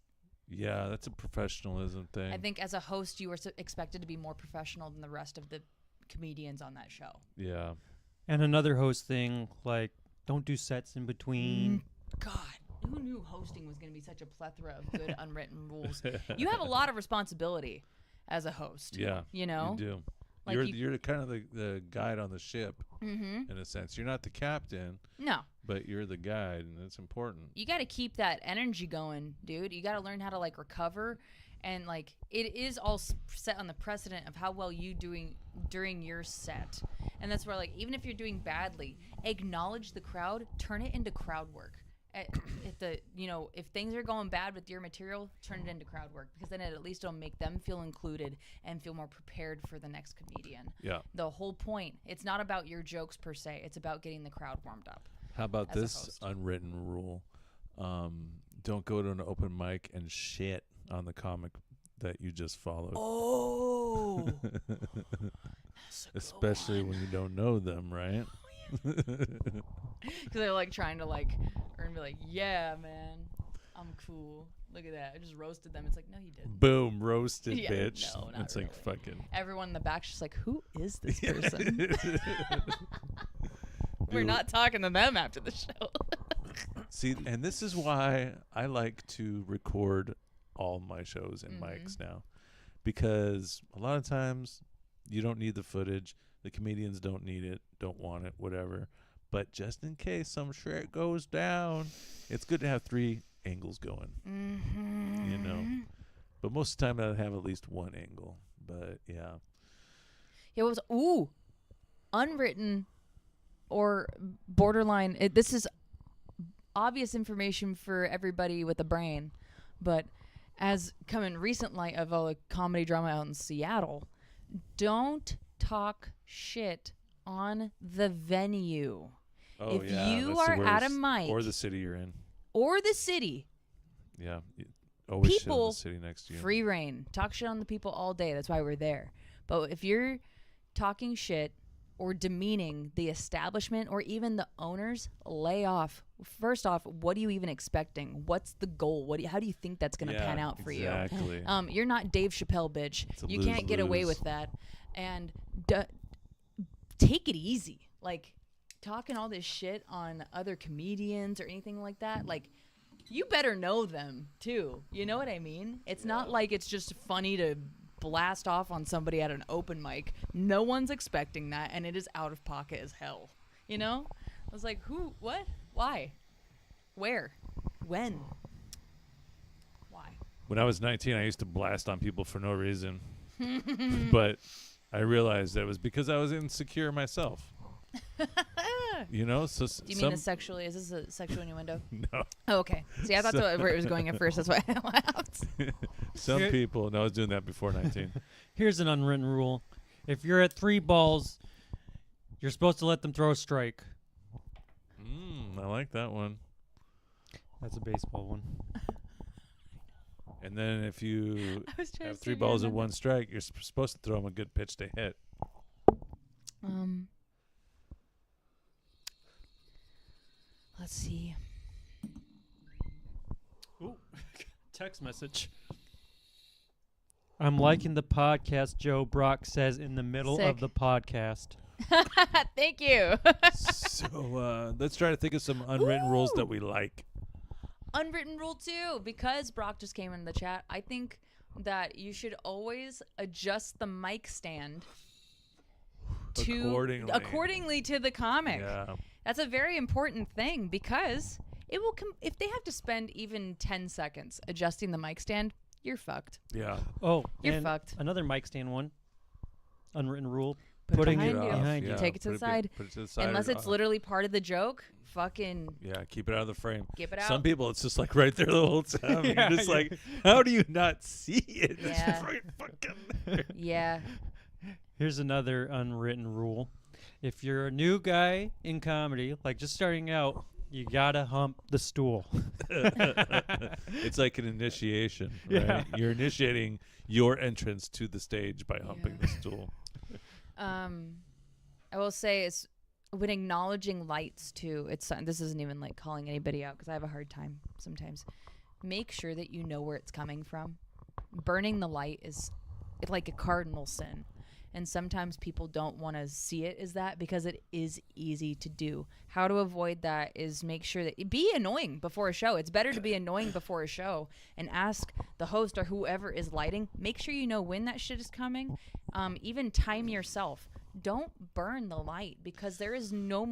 Yeah, that's a professionalism thing. I think as a host, you were expected to be more professional than the rest of the comedians on that show. Yeah. And another host thing, like, don't do sets in between. God, who knew hosting was going to be such a plethora of good unwritten rules? You have a lot of responsibility as a host. Yeah. You know? You do. Like you're kind of the guide on the ship, in a sense. You're not the captain. No. But you're the guide, and that's important. You got to keep that energy going, dude. You got to learn how to, like, recover. And, like, it is all set on the precedent of how well you doing during your set. And that's where, like, even if you're doing badly, acknowledge the crowd, turn it into crowd work. If things are going bad with your material, turn it into crowd work, because then at least it'll make them feel included and feel more prepared for the next comedian. Yeah. The whole point, it's not about your jokes per se. It's about getting the crowd warmed up. How about this unwritten rule? Don't go to an open mic and shit on the comic that you just followed. Oh. Especially when you don't know them, right? Because they're like trying to like earn, be like, yeah, man, I'm cool. Look at that. I just roasted them. It's like, no, you didn't. Boom, roasted, Yeah, bitch. no, not It's really. like fucking. Everyone in the back's just like, who is this person? We're Dude. not talking to them after the show. See, and this is why I like to record all my shows and mics now, because a lot of times you don't need the footage. The comedians don't need it, don't want it, whatever. But just in case some shit goes down, it's good to have 3 angles going, you know. But most of the time I have at least one angle. But yeah. It was unwritten or borderline. This is obvious information for everybody with a brain, but as come in recent light of a comedy drama out in Seattle, don't talk shit on the venue. Oh, if yeah, you that's the are at a worst. mic Or the city you're in. or the city, Yeah. Always shit on people the city next to you. free reign. Talk shit on the people all day. That's why we're there. But if you're talking shit or demeaning the establishment or even the owners, lay off. First off, what are you even expecting? What's the goal? How do you think that's going to pan out for you? Exactly. You're not Dave Chappelle, bitch. It's a You can't get away lose-lose. with that. And take it easy. Like, talking all this shit on other comedians or anything like that, like, you better know them too. You know what I mean? It's not like it's just funny to blast off on somebody at an open mic. No one's expecting that, and it is out of pocket as hell. You know? I was like, who? What? Why? Where? When? Why? When I was 19, I used to blast on people for no reason. But I realized that it was because I was insecure myself. You know? So Do you mean this sexually? Is this a sexual innuendo? No. Oh, okay. See, I thought that's where it was going at first. That's why I laughed. Some Here- people. No, I was doing that before 19. Here's an unwritten rule. If you're at 3 balls, you're supposed to let them throw a strike. I like that one. That's a baseball one. And then if you I was trying have to 3 see balls if I at 1 strike, you're supposed to throw them a good pitch to hit. Let's see. Ooh, text message. I'm liking the podcast, Joe Brock says in the middle of Sick. the podcast. Thank you. So let's try to think of some unwritten rules that we like. Unwritten rule 2, because Brock just came in the chat, I think that you should always adjust the mic stand accordingly to the comic. Yeah. That's a very important thing, because it will if they have to spend even 10 seconds adjusting the mic stand, you're fucked. Yeah. Oh, You're and fucked. another mic stand one. Unwritten rule. Put it Putting behind it you. behind Yeah, you. Take it to the side. Put it to the side. Unless it's literally part of the joke, fucking Yeah, keep it out of the frame. keep it out. Some people, it's just like right there the whole time. Yeah, You're just yeah. like, how do you not see it? It's Yeah. right fucking there. Yeah. Here's another unwritten rule. If you're a new guy in comedy, like just starting out, you gotta hump the stool. It's like an initiation, right? Yeah. You're initiating your entrance to the stage by humping Yeah. the stool. I will say it's when acknowledging lights too, this isn't even like calling anybody out because I have a hard time sometimes. Make sure that you know where it's coming from. Burning the light is like a cardinal sin. And sometimes people don't want to see it as that because it is easy to do. How to avoid that is make sure that be annoying before a show. It's better to be annoying before a show and ask the host or whoever is lighting. Make sure you know when that shit is coming. Even time yourself. Don't burn the light because there is no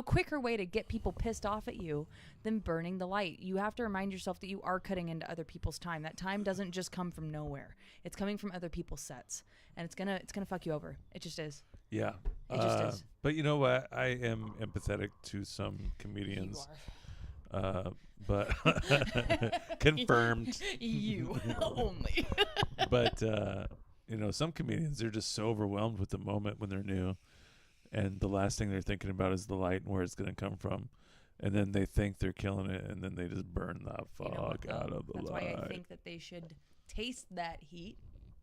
quicker way to get people pissed off at you than burning the light. You have to remind yourself that you are cutting into other people's time. That time doesn't just come from nowhere. It's coming from other people's sets, and it's gonna fuck you over. It just is. Yeah, it just is. But you know what? I am empathetic to some comedians. But confirmed. You only. But some comedians, they're just so overwhelmed with the moment when they're new, and the last thing they're thinking about is the light and where it's going to come from, and then they think they're killing it, and then they just burn the fuck out of the That's light. why I think that they should taste that heat.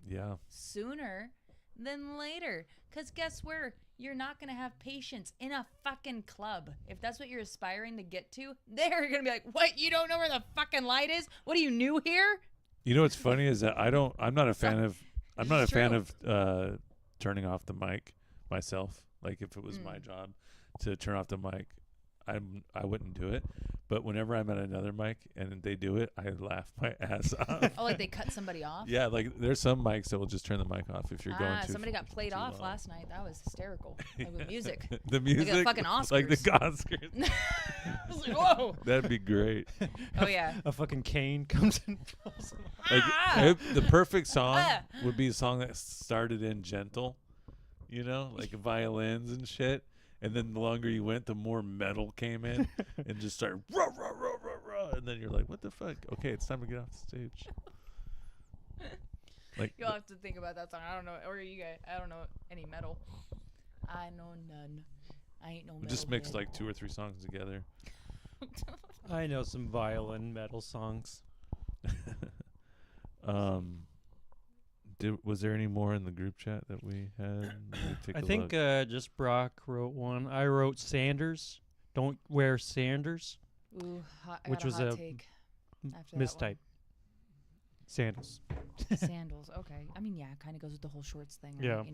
Yeah. Sooner than later, because guess where? You're not going to have patience in a fucking club. If that's what you're aspiring to get to, they're going to be like, what? You don't know where the fucking light is? What are you, new here? You know what's funny is that I'm not a fan of turning off the mic myself. Like if it was my job to turn off the mic, I wouldn't do it. But whenever I'm at another mic and they do it, I laugh my ass off. Oh, like they cut somebody off? Yeah, like there's some mics that will just turn the mic off if you're going to. Somebody got played off last night. That was hysterical. Like with music. The music? Like the fucking Oscars. Like the Oscars. I was like, whoa. That'd be great. Oh, yeah. A fucking cane comes and falls like, the perfect song would be a song that started in gentle, like violins and shit. And then the longer you went, the more metal came in and just started rah, rah, rah, rah, rah. And then you're like, what the fuck? Okay, it's time to get off the stage. Like you'll have to think about that song. I don't know. Or you guys, I don't know any metal. I know none. I ain't no metal. Just mixed like 2 or 3 songs together. I know some violin metal songs. Was there any more in the group chat that we had? I think just Brock wrote one. I wrote Sanders. Don't wear Sanders. Ooh, which was a mistype. Sandals. Sandals. Okay. I mean, yeah, it kind of goes with the whole shorts thing. Right? Yeah.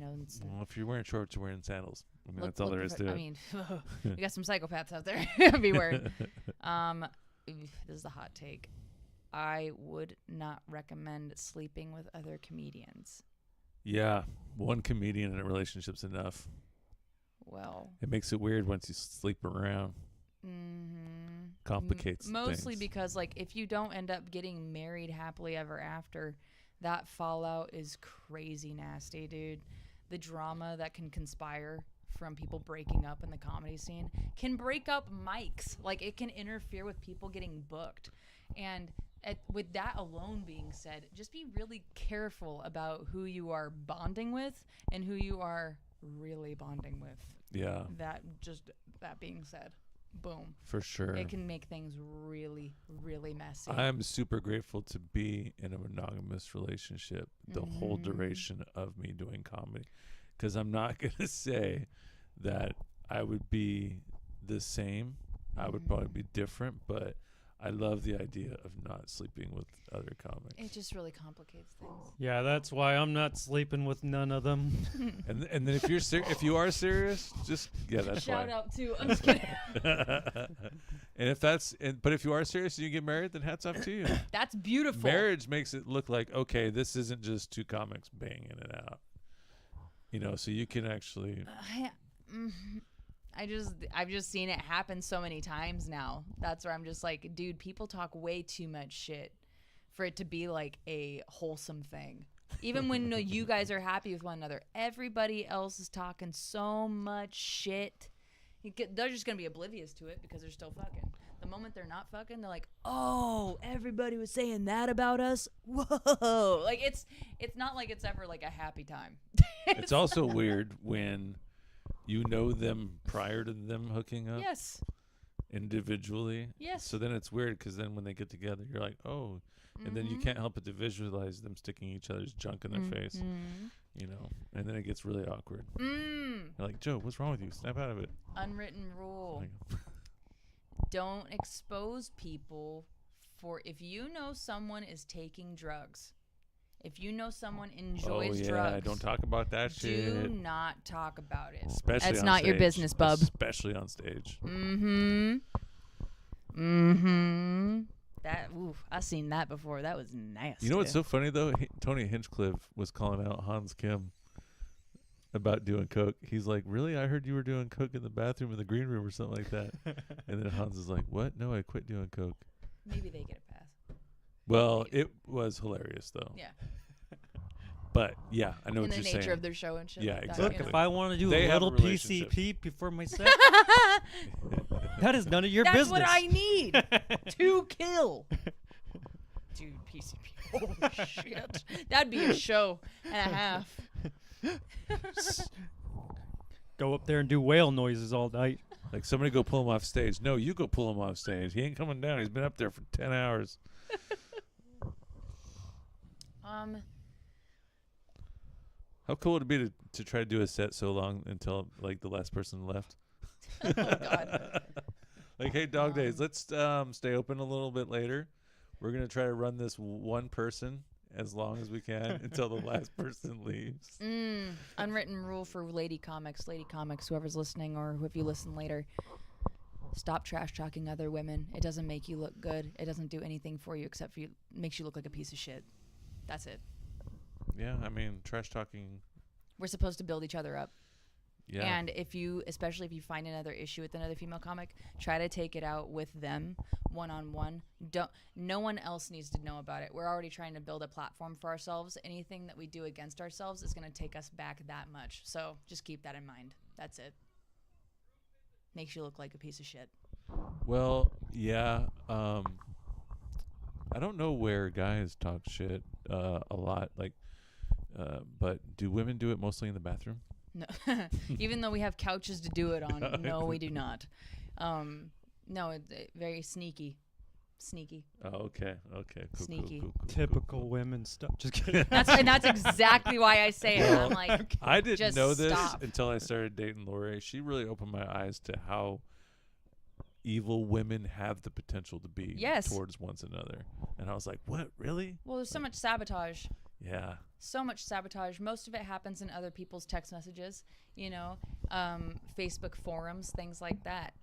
Well, if you're wearing shorts, you're wearing sandals. I mean, that's all there is to it. I mean, we got some psychopaths out there. Beware. This is a hot take. I would not recommend sleeping with other comedians. Yeah, one comedian in a relationship's enough. Well, it makes it weird once you sleep around. Mm-hmm. Complicates mostly things. Because like if you don't end up getting married happily ever after, that fallout is crazy nasty, dude. The drama that can conspire from people breaking up in the comedy scene can break up mics. Like it can interfere with people getting booked. And with that alone being said, just be really careful about who you are bonding with and who you are really bonding with. Yeah. That being said, boom. For sure. It can make things really, really messy. I'm super grateful to be in a monogamous relationship the whole duration of me doing comedy. Because I'm not going to say that I would be the same. I would probably be different, but I love the idea of not sleeping with other comics. It just really complicates things. Yeah, that's why I'm not sleeping with none of them. and then if you are serious, just that's Shout why. out to I'm just kidding. But if you are serious and you get married, then hats off to you. That's beautiful. Marriage makes it look like, okay, this isn't just 2 comics banging it out. So you can actually. I've just seen it happen so many times now. That's where I'm just like, dude, people talk way too much shit for it to be like a wholesome thing. Even when you guys are happy with one another, everybody else is talking so much shit. They're just going to be oblivious to it because they're still fucking. The moment they're not fucking, they're like, oh, everybody was saying that about us? Whoa. Like, it's not like it's ever like a happy time. It's also weird when you know them prior to them hooking up. Yes. individually. Yes. So then it's weird because then when they get together, you're like, oh, and then you can't help but to visualize them sticking each other's junk in their face, you know, and then it gets really awkward. You're like, Joe, what's wrong with you? Snap out of it. Unwritten rule. Don't expose people for if you know someone is taking drugs. If you know someone enjoys drugs, don't talk about that shit. Do not talk about it. Especially That's on not stage. your business, bub. Especially on stage. That I've seen that before. That was nasty. You know what's so funny though? Tony Hinchcliffe was calling out Hans Kim about doing coke. He's like, "Really? I heard you were doing coke in the bathroom in the green room or something like that." And then Hans is like, "What? No, I quit doing coke." Maybe they get a pass. Well, it was hilarious though. Yeah. But yeah, I know In what you're the saying. nature of their show and shit. Yeah, like that, exactly. Look, you if know? I want to do They a have a little relationship. PCP before my set, that is none of your That's business. what I need to kill. Dude, PCP. Oh, shit. That'd be a show and a half. Go up there and do whale noises all night. Like somebody go pull him off stage. No, you go pull him off stage. He ain't coming down. He's been up there for 10 hours. How cool would it be to try to do a set so long until like the last person left? Oh, God. Like, hey, Dog Days, let's stay open a little bit later. We're going to try to run this one person as long as we can until the last person leaves. Unwritten rule for lady comics, whoever's listening or if you listen later. Stop trash talking other women. It doesn't make you look good. It doesn't do anything for you except for makes you look like a piece of shit. That's it. Yeah, I mean, trash talking. We're supposed to build each other up. Yeah. And especially if you find another issue with another female comic, try to take it out with them one-on-one. No one else needs to know about it. We're already trying to build a platform for ourselves. Anything that we do against ourselves is going to take us back that much. So just keep that in mind. That's it. Makes you look like a piece of shit. Well, yeah. I don't know where guys talk shit a lot, like, but do women do it mostly in the bathroom? No, even though we have couches to do it on, no, we do not. No, it's very sneaky. Oh, okay. Cool, Sneaky. Cool. Typical women stuff. Just kidding. That's exactly why I say it. I'm like, I didn't just know this stop. until I started dating Lori. She really opened my eyes to how evil women have the potential to be towards one another. And I was like, what, really? Well, there's so much sabotage. Yeah. So much sabotage. Most of it happens in other people's text messages, Facebook forums, things like that.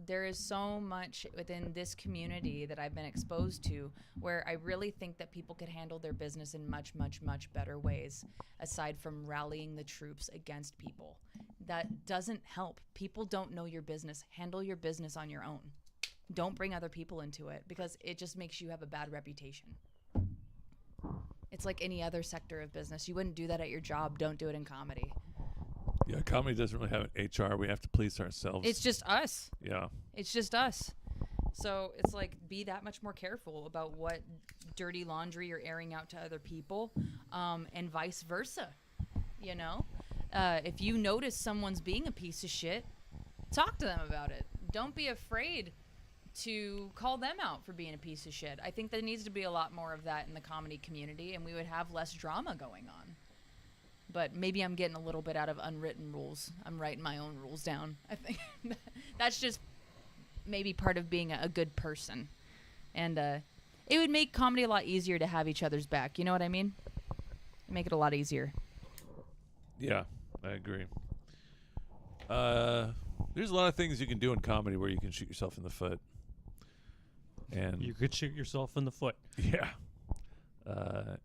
There is so much within this community that I've been exposed to where I really think that people could handle their business in much, much, much better ways, aside from rallying the troops against people. That doesn't help. People don't know your business. Handle your business on your own. Don't bring other people into it because it just makes you have a bad reputation. It's like any other sector of business. You wouldn't do that at your job. Don't do it in comedy. Yeah, comedy doesn't really have an HR. We have to police ourselves. It's just us. Yeah. It's just us. So it's like be that much more careful about what dirty laundry you're airing out to other people, and vice versa. If you notice someone's being a piece of shit, talk to them about it. Don't be afraid to call them out for being a piece of shit. I think there needs to be a lot more of that in the comedy community, and we would have less drama going on. But maybe I'm getting a little bit out of unwritten rules. I'm writing my own rules down. I think that's just maybe part of being a good person. And it would make comedy a lot easier to have each other's back. You know what I mean? It'd make it a lot easier. Yeah, I agree. There's a lot of things you can do in comedy where you can shoot yourself in the foot. And You could shoot yourself in the foot. yeah.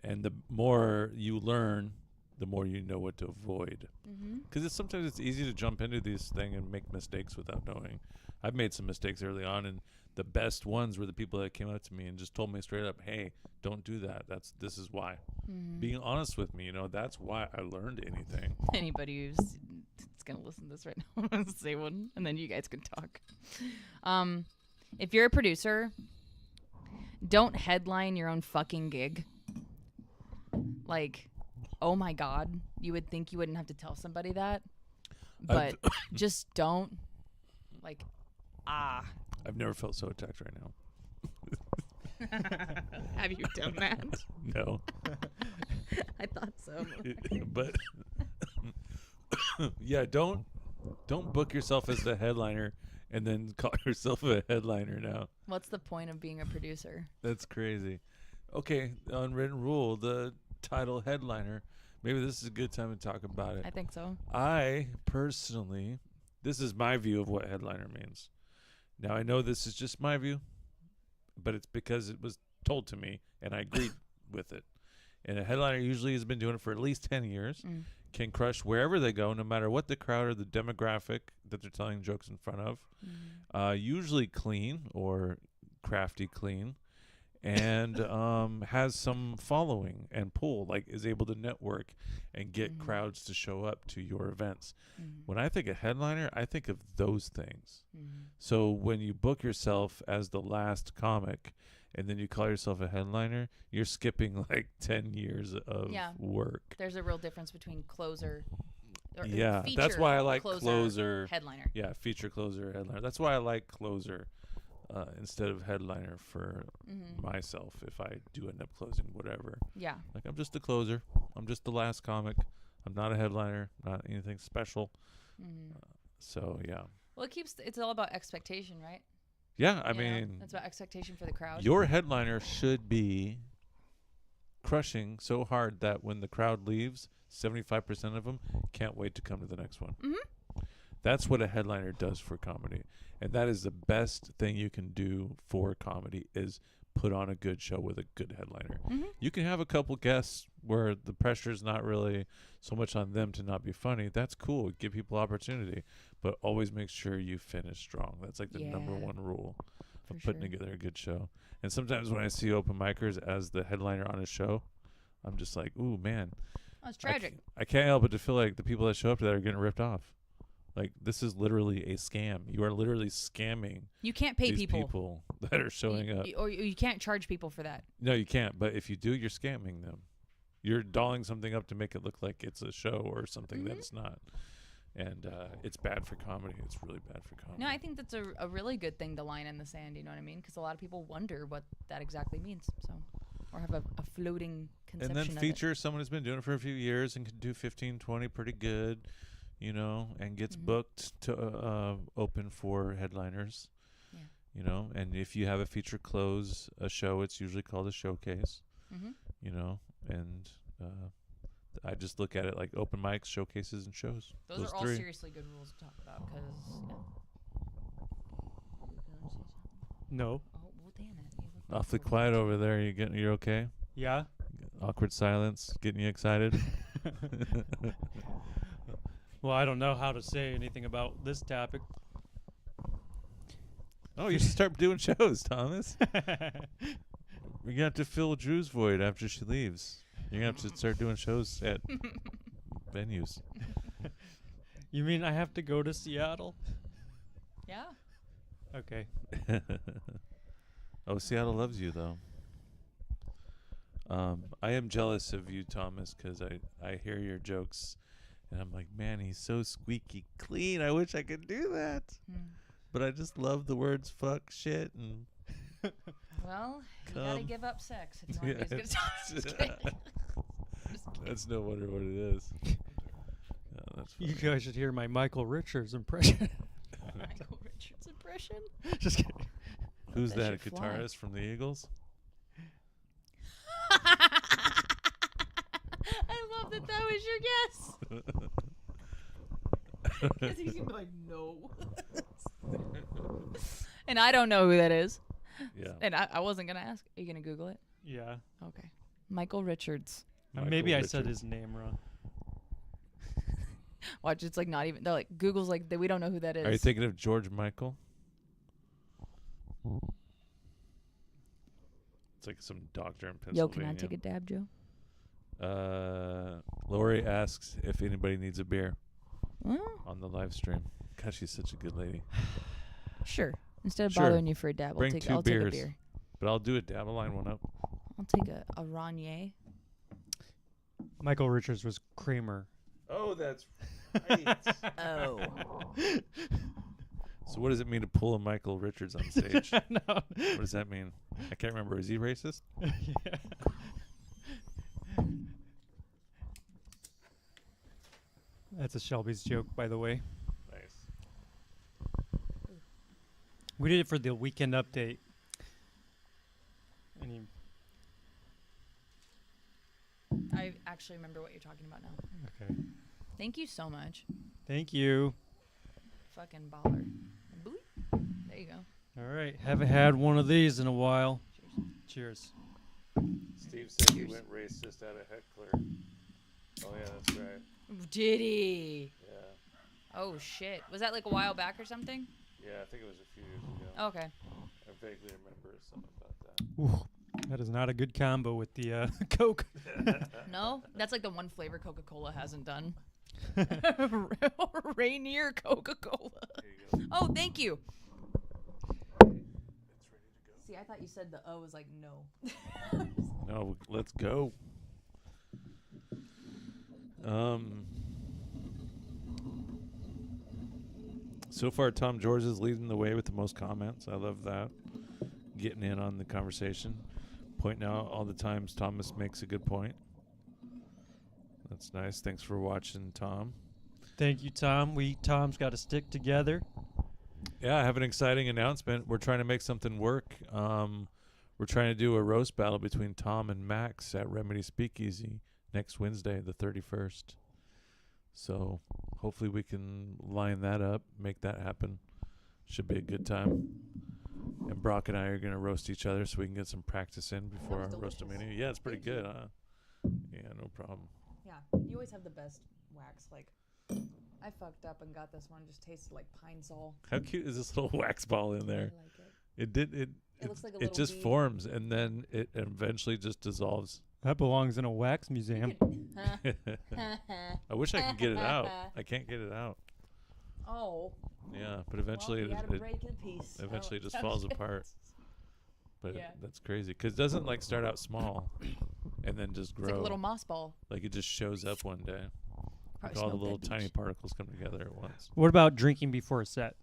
And the more you learn, the more you know what to avoid. Because sometimes it's easy to jump into these things and make mistakes without knowing. I've made some mistakes early on, and the best ones were the people that came up to me and just told me straight up, hey, don't do that. This is why. Being honest with me, that's why I learned anything. Anybody who's going to listen to this right now, I'm going to say one, and then you guys can talk. If you're a producer, don't headline your own fucking gig. Like, oh my God, you would think you wouldn't have to tell somebody that, but just don't. Like, I've never felt so attacked right now. Have you done that? No. I thought so. But yeah, don't book yourself as the headliner and then call yourself a headliner now. What's the point of being a producer? That's crazy. Okay, unwritten rule, the title headliner. Maybe this is a good time to talk about it. I think so. I personally, this is my view of what headliner means. Now, I know this is just my view, but it's because it was told to me and I agreed with it. And a headliner usually has been doing it for at least 10 years, can crush wherever they go, no matter what the crowd or the demographic that they're telling jokes in front of. Usually clean or crafty clean, and has some following and pull, like is able to network and get crowds to show up to your events. When I think of headliner, I think of those things. So when you book yourself as the last comic and then you call yourself a headliner, you're skipping like 10 years of work. There's a real difference between closer or yeah, feature, that's why I like closer headliner. Yeah, feature, closer, headliner. That's why I like closer instead of headliner for myself if I do end up closing whatever. Yeah. Like, I'm just a closer. I'm just the last comic. I'm not a headliner, not anything special. So, yeah. Well, it's all about expectation, right? Yeah, I mean, it's about expectation for the crowd. Your headliner should be crushing so hard that when the crowd leaves, 75% of them can't wait to come to the next one. That's what a headliner does for comedy. And that is the best thing you can do for comedy is put on a good show with a good headliner. You can have a couple guests where the pressure's not really so much on them to not be funny. That's cool. Give people opportunity. But always make sure you finish strong. That's like the number one rule of putting together a good show. And sometimes when I see open micers as the headliner on a show, I'm just like, ooh, man. Oh, it's tragic. I can't help but to feel like the people that show up to that are getting ripped off. Like, this is literally a scam. You are literally scamming. You can't pay these people that are showing up. Or you can't charge people for that. No, you can't. But if you do, you're scamming them. You're dolling something up to make it look like it's a show or something that it's not. And it's bad for comedy. It's really bad for comedy. No, I think that's a really good thing to line in the sand, you know what I mean? Because a lot of people wonder what that exactly means. So, or have a floating conception and then of feature someone who's been doing it for a few years and can do 15, 20 pretty good, you know, and gets booked to open for headliners. Yeah. You know, and if you have a feature close a show, it's usually called a showcase. You know, and I just look at it like open mics, showcases, and shows. Those are all seriously good rules to talk about because, No. Oh, well, damn it. Awfully quiet over there. You're okay? Yeah. Awkward silence, getting you excited? Well, I don't know how to say anything about this topic. Oh, you should start doing shows, Thomas. We're going to have to fill Drew's void after she leaves. You're going to have to start doing shows at venues. You mean I have to go to Seattle? Yeah. Okay. Oh, Seattle loves you, though. I am jealous of you, Thomas, because I hear your jokes, and I'm like, man, he's so squeaky clean. I wish I could do that. But I just love the words fuck, shit, and well, you gotta give up sex if you want to be as good as Just kidding. That's no wonder what it is. Yeah, that's funny. You guys should hear my Michael Richards impression. Michael Richards impression? Just kidding. Who's that, a should fly. guitarist from the Eagles? I love that was your guess. Because he's gonna be like, no. And I don't know who that is. Yeah. And I wasn't gonna ask. Are you gonna Google it? Yeah. Okay. Michael Richards. Maybe I Richards. said his name wrong. Watch, it's like not even. They're like Google's like we don't know who that is. Are you thinking of George Michael? It's like some doctor in Pennsylvania. Yo, can I take a dab, Joe? Lori asks if anybody needs a beer Well, on the live stream. Gosh, she's such a good lady. sure. Instead of Sure. bothering you for a dab, Bring I'll two take a beers. beer. But I'll do a dab. I'll line one up. I'll take a Ronier. Michael Richards was Kramer. Oh, that's right. Oh. So what does it mean to pull a Michael Richards on stage? No. What does that mean? I can't remember. Is he racist? Yeah. That's a Shelby's joke, by the way. Nice. We did it for the weekend update. And I actually remember what you're talking about now. okay. Thank you so much. Thank you. Fucking baller. Boop. There you go. All right. Haven't had one of these in a while. Cheers. Cheers. Steve said he went racist at a heckler. Oh, yeah, that's right. Did he? Yeah. Oh, shit. Was that like a while back or something? Yeah, I think it was a few years ago. Okay. I vaguely remember something about that. Ooh, that is not a good combo with the Coke. No? That's like the one flavor Coca-Cola hasn't done. Rainier Coca-Cola. There you go. Oh, thank you. It's ready to go. See, I thought you said the O was like no. No, let's go. So far, Tom George is leading the way with the most comments. I love that. Getting in on the conversation. Pointing out all the times Thomas makes a good point. That's nice. Thanks for watching, Tom. Thank you, Tom. Tom's got to stick together. Yeah, I have an exciting announcement. We're trying to make something work. We're trying to do a roast battle between Tom and Max at Remedy Speakeasy next Wednesday, the 31st. So hopefully we can line that up, make that happen. Should be a good time. And Brock and I are going to roast each other so we can get some practice in before our roastamania. Yeah, it's pretty Thank you. good, huh? Yeah, no problem. Yeah, you always have the best wax. Like, I fucked up and got this one. Just tasted like pine sol. How cute is this little wax ball in I there? like it. It looks like a it little just bead. forms and then it eventually just dissolves. That belongs in a wax museum. I wish I could get it out. I can't get it out. Oh. Yeah, but eventually well, you it gotta break it a piece. eventually Oh, just falls apart. But Yeah. that's crazy because it doesn't like start out small and then just It's grow. like a little moss ball. Like it just shows up one day. Probably Like all the smelled little good tiny beach. particles come together at once. What about drinking before a set?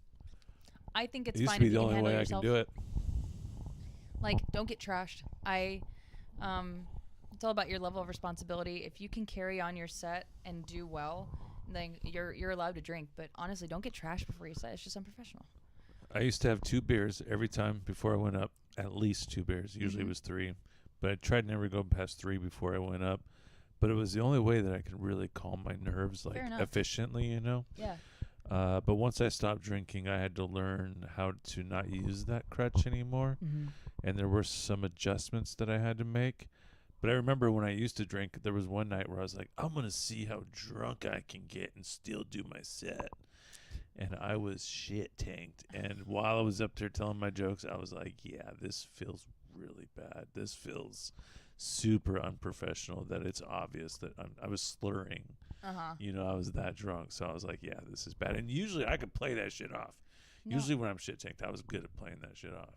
I think it's It used fine to be if the you only can way handle I yourself. can do it. Like, don't get trashed. It's all about your level of responsibility. If you can carry on your set and do well, then you're allowed to drink. But honestly, don't get trashed before your set. It's just unprofessional. I used to have 2 beers every time before I went up. At least 2 beers. Usually it was 3. But I tried never go past 3 before I went up. But it was the only way that I could really calm my nerves like Fair enough. efficiently, you know? Yeah. But once I stopped drinking, I had to learn how to not use that crutch anymore. Mm-hmm. And there were some adjustments that I had to make. But I remember when I used to drink, there was one night where I was like, I'm going to see how drunk I can get and still do my set. And I was shit tanked. And while I was up there telling my jokes, I was like, yeah, this feels really bad. This feels super unprofessional that it's obvious that I was slurring. Uh-huh. You know, I was that drunk. So I was like, yeah, this is bad. And usually I could play that shit off. No. Usually when I'm shit tanked, I was good at playing that shit off.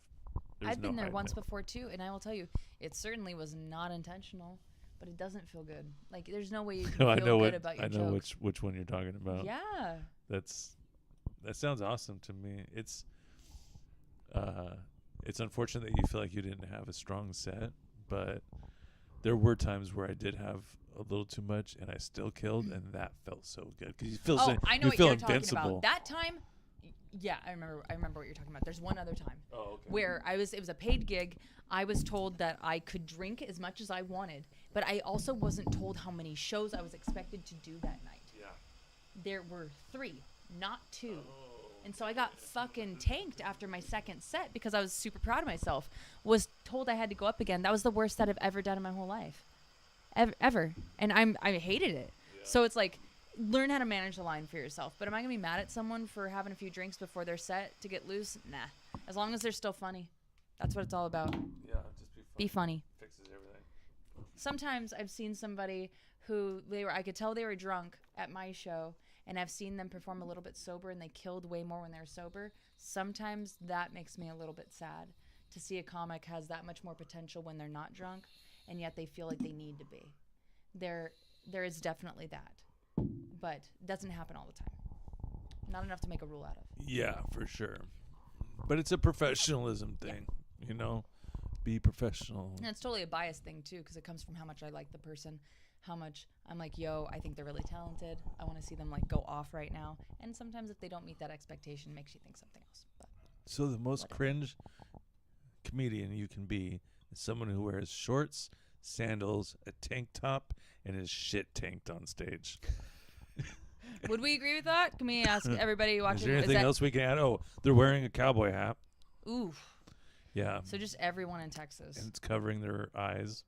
There's I've been no there once hiding it. before, too, and I will tell you, it certainly was not intentional, but it doesn't feel good. Like, there's no way you can No, I feel know good what about your I know joke. which one you're talking about. Yeah. That sounds awesome to me. It's unfortunate that you feel like you didn't have a strong set, but there were times where I did have a little too much and I still killed, and that felt so good because you feel I know you what feel you're invincible. talking about. That time, yeah, I remember what you're talking about. There's one other time where it was a paid gig. I was told that I could drink as much as I wanted, but I also wasn't told how many shows I was expected to do that night. Yeah. There were 3, not 2. And so I got fucking tanked after my second set because I was super proud of myself. Was told I had to go up again. That was the worst set I've ever done in my whole life. Ever. And I hated it. Yeah. So it's like, learn how to manage the line for yourself. But am I going to be mad at someone for having a few drinks before their set to get loose? Nah. As long as they're still funny. That's what it's all about. Yeah, just Be funny. Fixes everything. Sometimes I've seen somebody who I could tell they were drunk at my show, and I've seen them perform a little bit sober and they killed way more when they were sober. Sometimes that makes me a little bit sad to see a comic has that much more potential when they're not drunk, and yet they feel like they need to be. There is definitely that, but it doesn't happen all the time. Not enough to make a rule out of. Yeah, for sure. But it's a professionalism thing, you know? Be professional. And it's totally a biased thing, too, because it comes from how much I like the person, how much I'm like, yo, I think they're really talented. I want to see them, like, go off right now. And sometimes if they don't meet that expectation, it makes you think something else. But So the most whatever. cringe comedian you can be is someone who wears shorts, sandals, a tank top, and is shit tanked on stage. Would we agree with that? Can we ask everybody watching? Is there anything else we can add? Oh, they're wearing a cowboy hat. Oof. Yeah. So just everyone in Texas. And it's covering their eyes.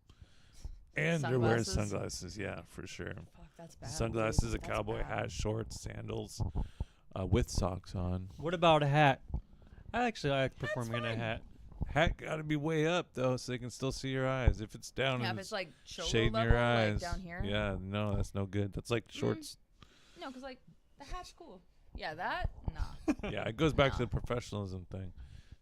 And they're wearing sunglasses. Yeah, for sure. Fuck, that's bad. Sunglasses, dude. a That's cowboy bad. hat, shorts, sandals, with socks on. What about a hat? I actually like performing in a fine. hat. Hat got to be way up, though, so they can still see your eyes. If it's down Yeah, if and it's like shoulder shading level, your eyes. like down here. Yeah, no, that's no good. That's like shorts. No, because like the hat's cool. Yeah, that nah. Yeah, it goes back to No. the professionalism thing.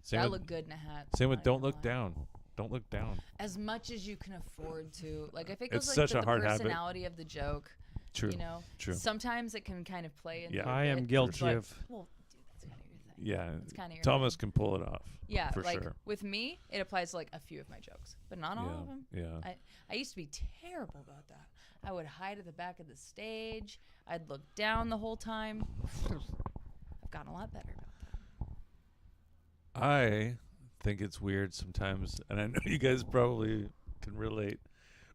Same I with, look good in a hat. same with not don't gonna look lie. down. Don't look down. As much as you can afford to. Like if it It's goes such like a the hard habit. personality of the joke, True. you know, True. sometimes it can kind of play into Yeah. a I am bit, guilty but- of. Well, dude, that's kind of your thing. Yeah. It's kind of your Thomas thing. can pull it off. Yeah, for like sure. with me, it applies to like a few of my jokes, but not all of them. Yeah. I used to be terrible about that. I would hide at the back of the stage. I'd look down the whole time. I've gotten a lot better about that. I think it's weird sometimes, and I know you guys probably can relate.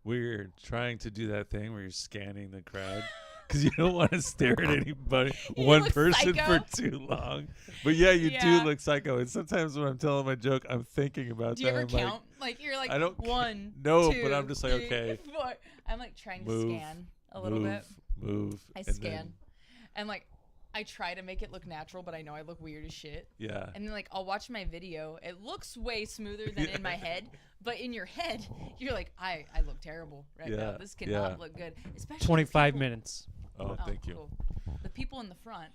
We're trying to do that thing where you're scanning the crowd because you don't want to stare at anybody, You one look person psycho. for too long. But yeah, you Yeah. do look psycho. And sometimes when I'm telling my joke, I'm thinking about Do you that. ever I'm like, count? Like you're like I don't one. no, two, but I'm just like, three, okay. 4. I'm like trying to Move, scan a little bit. move. I and scan, then- and like I try to make it look natural, but I know I look weird as shit. yeah. And then like I'll watch my video. It looks way smoother than in my head, but in your head, you're like, I look terrible right Yeah, now. This cannot yeah. look good. Especially the 25 people- minutes. Oh, thank you. Cool. The people in the front,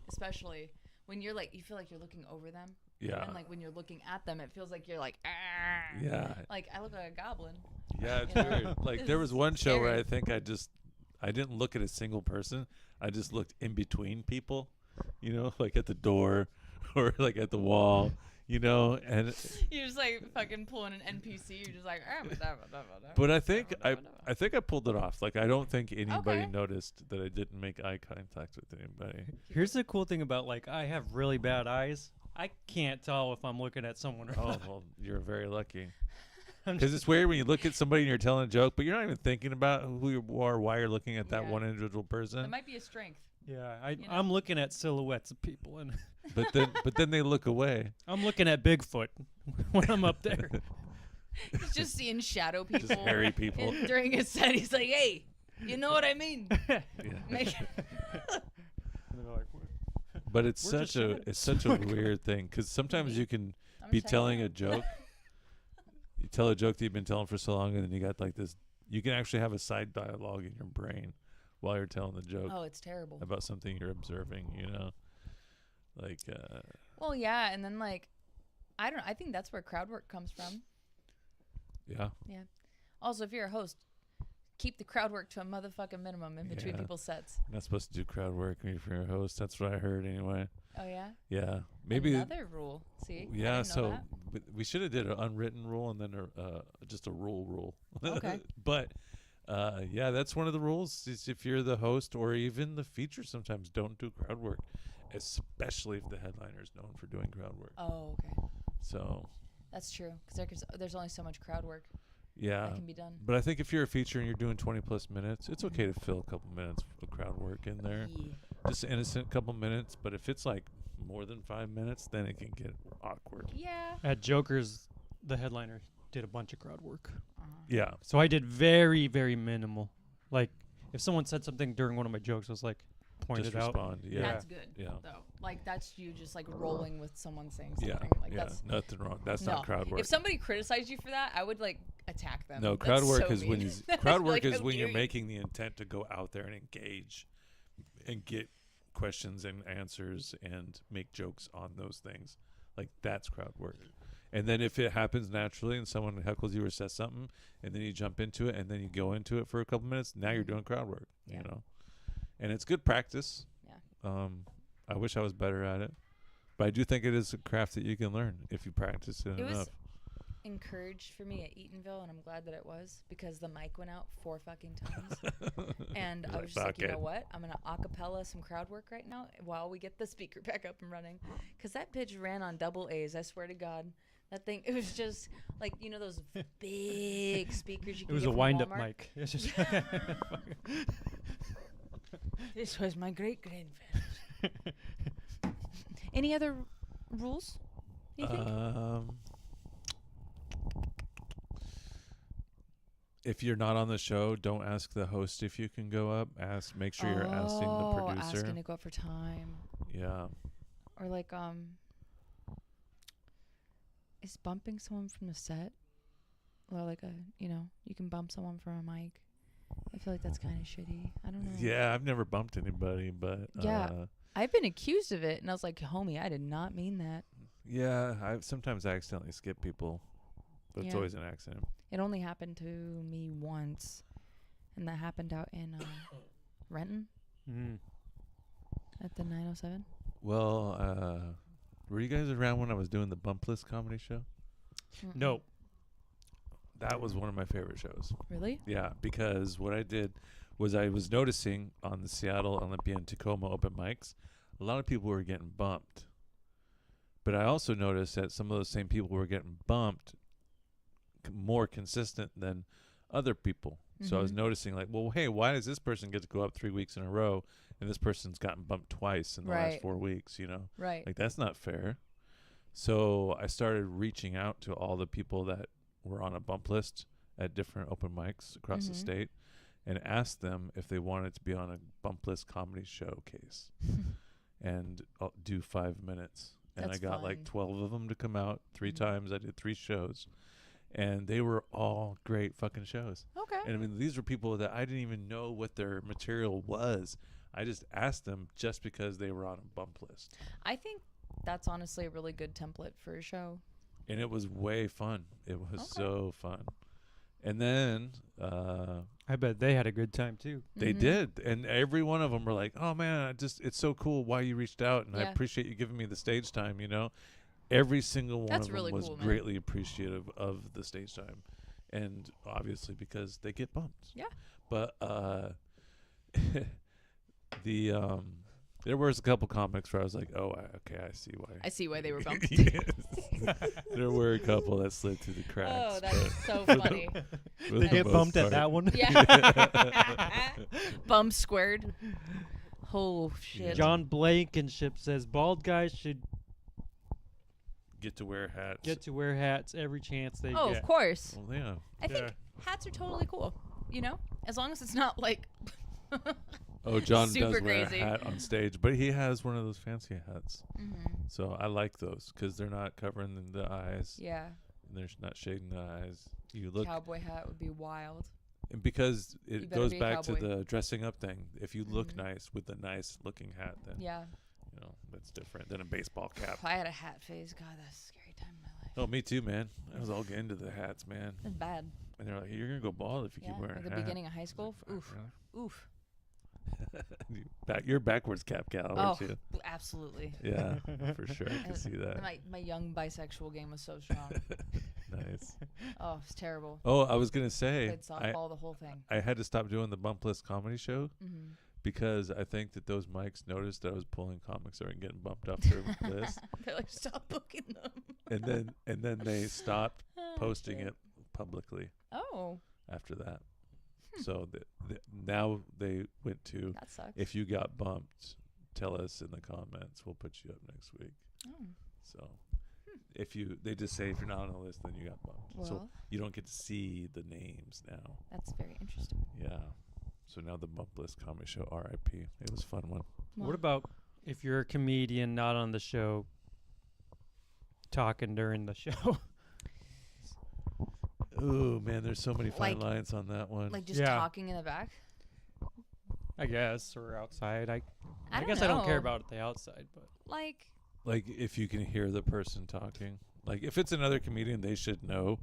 especially when you're like, you feel like you're looking over them. Yeah. And like when you're looking at them, it feels like you're like, ah. Yeah. Like I look like a goblin. Yeah, it's You know? weird. Like This there was is one show where scary. I think I didn't look at a single person. I just looked in between people, you know, like at the door or like at the wall, you know, and You're just like fucking pulling an NPC. You're just like, but I think I pulled it off. Like I don't think anybody Okay. noticed that I didn't make eye contact with anybody. Here's the cool thing about like I have really bad eyes. I can't tell if I'm looking at someone or Oh, not. well, you're very lucky. I'm Because just- it's weird when you look at somebody and you're telling a joke, but you're not even thinking about who you are, why you're looking at that Yeah. one individual That person. might be a strength. yeah, know? I'm looking at silhouettes of people, and But then they look away. I'm looking at Bigfoot when I'm up there. He's just seeing shadow people. Just hairy people. And during his set, he's like, hey, you know what I mean? Yeah. Make And they're like, "What?" But it's We're just such a weird thing because sometimes you can I'm be just telling hanging a joke. You tell a joke that you've been telling for so long, and then you got like this. You can actually have a side dialogue in your brain while you're telling the joke Oh, it's terrible. about something you're observing. You know, like Well, yeah, and then like, I don't know. I think that's where crowd work comes from. yeah, Also, if you're a host, keep the crowd work to a motherfucking minimum in between Yeah. people's sets. you're not supposed to do crowd work if you're a host. That's what I heard anyway. Oh yeah. Yeah, maybe. Another rule. See. I Yeah, didn't know so that. we should have did an unwritten rule and then just a rule. Okay. But yeah, that's one of the rules. Is if you're the host or even the feature, sometimes don't do crowd work, especially if the headliner is known for doing crowd work. Oh, okay. So That's true. Because there's only so much crowd work yeah, that can be done. but I think if you're a feature and you're doing 20+ minutes, it's okay to fill a couple minutes of crowd work in there. Yeah. Just an innocent couple minutes. But if it's like more than 5 minutes, then it can get awkward. Yeah. At Joker's, the headliner did a bunch of crowd work. Yeah. So I did very, very minimal. Like, if someone said something during one of my jokes, I was like, point Just it out. respond. Yeah. That's good. Yeah. Though, like that's you just like rolling with someone saying Yeah. something. Like Yeah. that's Nothing wrong. That's no. not crowd work. If somebody criticized you for that, I would like attack them. No, That's crowd work so is when mean. you crowd work Like, is how when you're dare you. making the intent to go out there and engage and get questions and answers and make jokes on those things. Like that's crowd work. And then if it happens naturally and someone heckles you or says something and then you jump into it and then you go into it for a couple minutes, now you're doing crowd work, Yeah. you know. And it's good practice. Yeah. I wish I was better at it. But I do think it is a craft that you can learn if you practice it It enough. was encouraged for me at Eatonville, and I'm glad that it was, because the mic went out 4 fucking times. And I was just like, you know what? I'm going to acapella some crowd work right now while we get the speaker back up and running. Because that bitch ran on double A's, I swear to God. That thing, it was just like, you know, those big speakers you can It was get a from wind-up Walmart? mic. It's just This was my great-grandfather. Any other rules, you think? If you're not on the show, don't ask the host if you can go up. Make sure you're asking the producer. Asking to go up for time. Yeah. Or like, is bumping someone from the set, or like you can bump someone from a mic. I feel like that's kind of shitty. I don't know. Yeah, I've never bumped anybody, but Yeah. I've been accused of it, and I was like, homie, I did not mean that. yeah, I sometimes accidentally skip people, but it's Yeah. always an accident. It only happened to me once, and that happened out in Renton at the 907. Well, were you guys around when I was doing the Bumpless comedy show? no. That was one of my favorite shows. Really? Yeah, because what I did was I was noticing on the Seattle, Olympia, and Tacoma open mics, a lot of people were getting bumped. But I also noticed that some of those same people were getting bumped more consistent than other people. So I was noticing like, well, hey, why does this person get to go up 3 weeks in a row and this person's gotten bumped twice in the last 4 weeks, you know? Right. Like, that's not fair. So I started reaching out to all the people that were on a bump list at different open mics across the state and asked them if they wanted to be on a bump list comedy showcase and do 5 minutes. And That's I got fun. like 12 of them to come out 3 times. I did 3 shows. And they were all great fucking shows. Okay. And I mean, these were people that I didn't even know what their material was. I just asked them just because they were on a bump list. I think that's honestly a really good template for a show. And it was way fun. It was so fun. And then I bet they had a good time too. they did. And every one of them were like, oh, man, it's so cool why you reached out. And I Yeah. appreciate you giving me the stage time, you know. Every single one That's of really them was cool, man. greatly appreciative of the stage time. And obviously because they get bumped. Yeah. But there was a couple comics where I was like, oh, okay, I see why. I see why they were bumped. Yes. There were a couple that slid through the cracks. Oh, but that's so funny. for They the get most bumped at part- that one. Yeah. Bum squared. Oh, shit. John Blankenship says bald guys should Get to wear hats. get to wear hats every chance they Oh, get. of course. Well, yeah. I think Yeah. hats are totally cool. You know? As long as it's not like Oh, John super does wear crazy. a hat on stage, but he has one of those fancy hats. Mhm. So I like those because they're not covering the eyes. Yeah. And they're not shading the eyes. You look, Cowboy hat would be wild. and because You it better goes be a back to cowboy. the dressing up thing. If you look Mhm. nice with a nice looking hat, then Yeah. you know that's different than a baseball cap. If I had a hat phase, God, that's a scary time in my life. Oh, me too, man. I was all getting into the hats, man. That's bad. And they're like, "You're gonna go bald if you Yeah. keep wearing At a the hat." beginning of high school. Really? Oof. Oof. You're backwards cap gal, Oh, aren't you? absolutely. Yeah, for sure. I can see that. My young bisexual game was so strong. Nice. Oh, it's terrible. Oh, I was gonna say, Played softball the whole thing. I had to stop doing the bump list comedy show Mm-hmm. because I think that those mics noticed that I was pulling comics that were getting bumped off their list, They're like, stop booking them. and then they stopped Oh, posting shit. it publicly Oh, after that. So now they went to, that sucks. if you got bumped, tell us in the comments. We'll put you up next week. Oh. So they just say if you're not on the list, then you got bumped. So Well, you don't get to see the names now. that's very interesting. Yeah. So now the bump list comedy show, R.I.P. It was a fun one. Well, What about if you're a comedian not on the show talking during the show? Oh man, there's so many fine Like- lines on that one. like just Yeah. talking in the back? I guess, or outside. I don't guess I don't care know. about the outside, but Like, Like if you can hear the person talking. Like if it's another comedian, they should know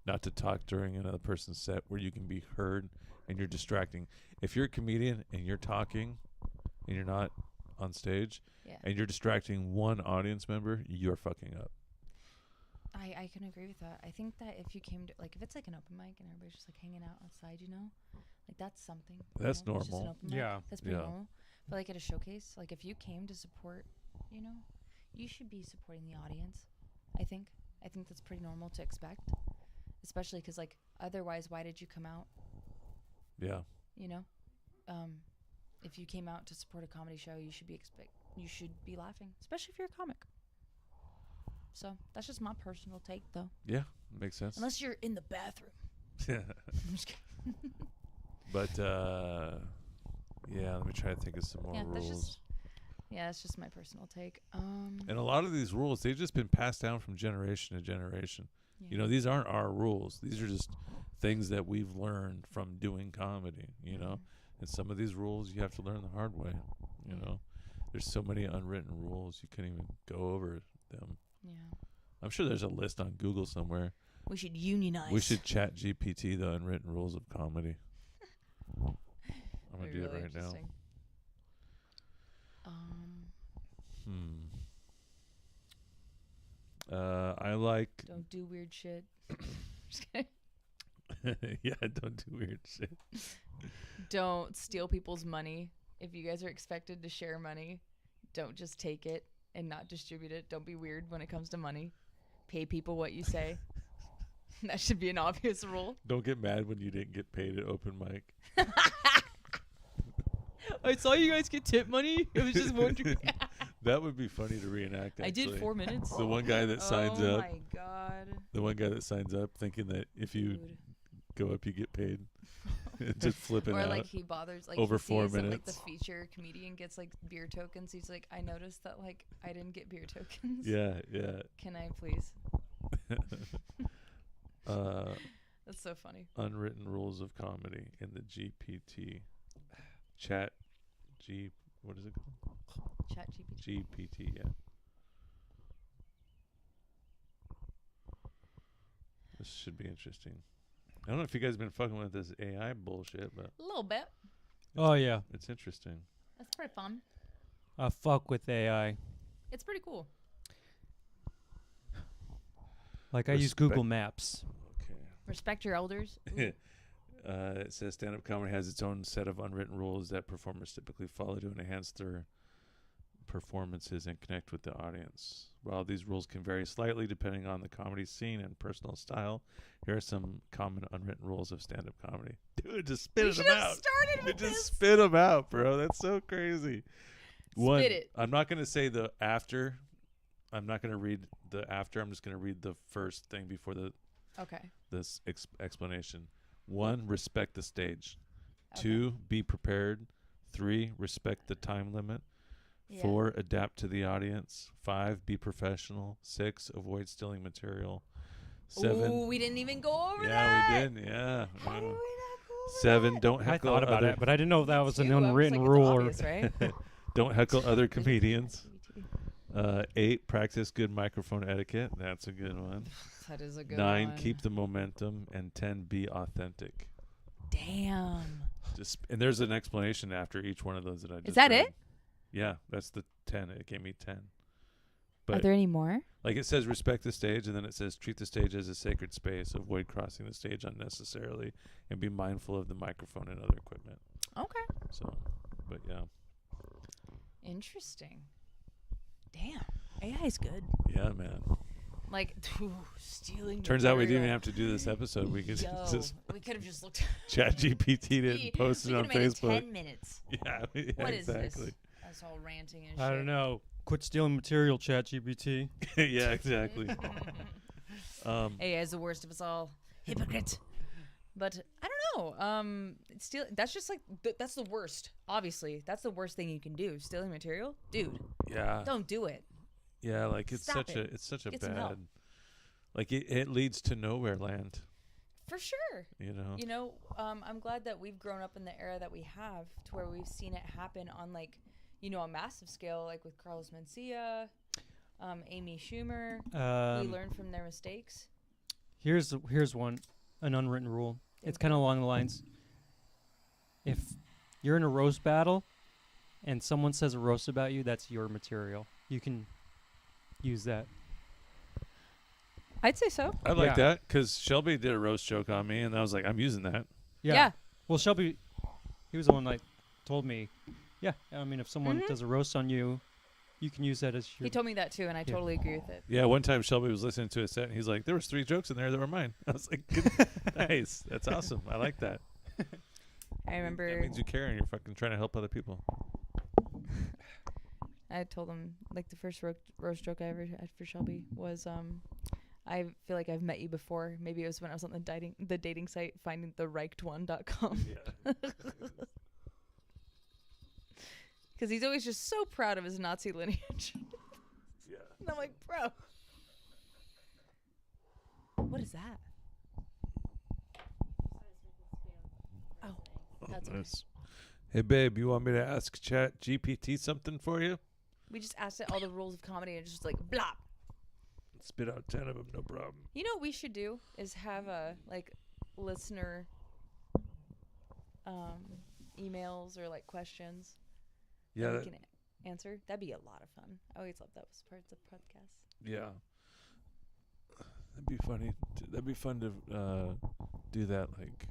not to talk during another person's set where you can be heard and you're distracting. If you're a comedian and you're talking and you're not on stage, Yeah. and you're distracting one audience member, you're fucking up. I can agree with that. I think that if you came to, like, if it's like an open mic and everybody's just like hanging out outside, like that's something. That's It's just an normal. open mic. Yeah. That's pretty Yeah. normal. But like at a showcase, like if you came to support, you should be supporting the audience. I think that's pretty normal to expect, especially because like otherwise, why did you come out? Yeah. If you came out to support a comedy show, you should be laughing, especially if you're a comic. So that's just my personal take, though. Yeah, makes sense. Unless you're in the bathroom. I'm just kidding. But yeah, let me try to think of some more rules. That's just my personal take. And a lot of these rules, they've just been passed down from generation to generation. Yeah. These aren't our rules. These are just things that we've learned from doing comedy, And some of these rules you have to learn the hard way, There's so many unwritten rules, you can't even go over them. Yeah. I'm sure there's a list on Google somewhere. We should unionize. We should chat GPT the unwritten rules of comedy. I'm going to do it right now. I like... Don't do weird shit. Just kidding. Yeah, don't do weird shit. Don't steal people's money. If you guys are expected to share money, don't just take it and not distribute it. Don't be weird when it comes to money. Pay people what you say. That should be an obvious rule. Don't get mad when you didn't get paid at open mic. I saw you guys get tip money. I was just wondering. That would be funny to reenact, actually. I did 4 minutes. The one guy that signs up. Oh my god. The one guy that signs up thinking that if you go up, you get paid. Just flipping out. Or like he bothers like over he 4 sees that, minutes. like the feature comedian gets like beer tokens. He's like, I noticed that like I didn't get beer tokens. Yeah, yeah. Can I please? That's so funny. Unwritten rules of comedy in the GPT. What is it called? Chat GPT. GPT, yeah. This should be interesting. I don't know if you guys have been fucking with this AI bullshit, but A little bit. Oh, yeah. it's interesting. That's pretty fun. I fuck with AI. It's pretty cool. Like, I use Respect- Google Maps. Okay. Respect your elders. Ooh. It says stand-up comedy has its own set of unwritten rules that performers typically follow to enhance their performances and connect with the audience. While these rules can vary slightly depending on the comedy scene and personal style, here are some common unwritten rules of stand-up comedy. Dude, just spit them out. Started with Just this. spit them out, bro. That's so crazy. One, Spit it. I'm not going to say the after. I'm not going to read the after. I'm just going to read the first thing before Okay. this explanation. 1, respect the stage. Okay. 2, be prepared. 3, respect the time limit. Yeah. 4, adapt to the audience. 5, be professional. 6, avoid stealing material. 7, Ooh, we didn't even go over that. yeah, we did. Yeah. How did we not go over 7, that? don't I heckle thought about other it, but I didn't know if that was an Two, I was unwritten like, it's rule or. obvious, right? don't heckle other comedians. ChatGPT. 8, practice good microphone etiquette. That's a good one. That is a good 9, one. keep the momentum. And 10, be authentic. Damn. And there's an explanation after each one of those that I just that read. it? Yeah, that's the 10. It gave me 10. Are But there any more? like it says respect the stage, and then it says treat the stage as a sacred space, avoid crossing the stage unnecessarily, and be mindful of the microphone and other equipment. Okay. So, but yeah. Interesting. Damn. AI is good. Yeah, man. Like, stealing. Turns out we didn't even material. have to do this episode. We could Yo, just we could have just looked. chat GPT it and post it we on could've made it Facebook. 10 minutes. Yeah, What is exactly. this? That's all ranting and shit. I don't know. Quit stealing material, ChatGPT. Yeah, exactly. AI is the worst of us all. Hypocrite. But I don't know. That's just like that's the worst. Obviously, that's the worst thing you can do. Stealing material, dude. Yeah. Don't do it. Yeah, like it's Stop such it. a it's such a Get some help. bad. Like it leads to nowhere land. For sure. You know. I'm glad that we've grown up in the era that we have, to where we've seen it happen on like, a massive scale, like with Carlos Mencia, Amy Schumer. We learn from their mistakes. Here's one, an unwritten rule. It's kind of along the lines. If you're in a roast battle and someone says a roast about you, that's your material. You can use that. I'd say so. I like Yeah. that because Shelby did a roast joke on me, and I was like, I'm using that. Yeah. Well, Shelby, he was the one that told me, yeah, I mean, if someone Mhm. does a roast on you, you can use that as your... He told me that too, and I totally agree with it. Yeah, one time Shelby was listening to a set, and he's like, there was 3 jokes in there that were mine. I was like, nice. That's awesome. I like that. I remember That means you care and you're fucking trying to help other people. I told him like the first roast joke I ever had for Shelby was I feel like I've met you before. Maybe it was when I was on the dating site findingtherightone.com. Yeah. Because he's always just so proud of his Nazi lineage. Yeah. And I'm like, bro. What is that? Oh, that's okay. Nice. Hey, babe, you want me to ask Chat GPT something for you? We just asked it all the rules of comedy and it's just like, blah. Spit out 10 of them, no problem. You know what we should do is have a like listener emails or like questions Yeah, that we can answer. That'd be a lot of fun. I always love those parts of podcasts. yeah. That'd be funny. That'd be fun to do that like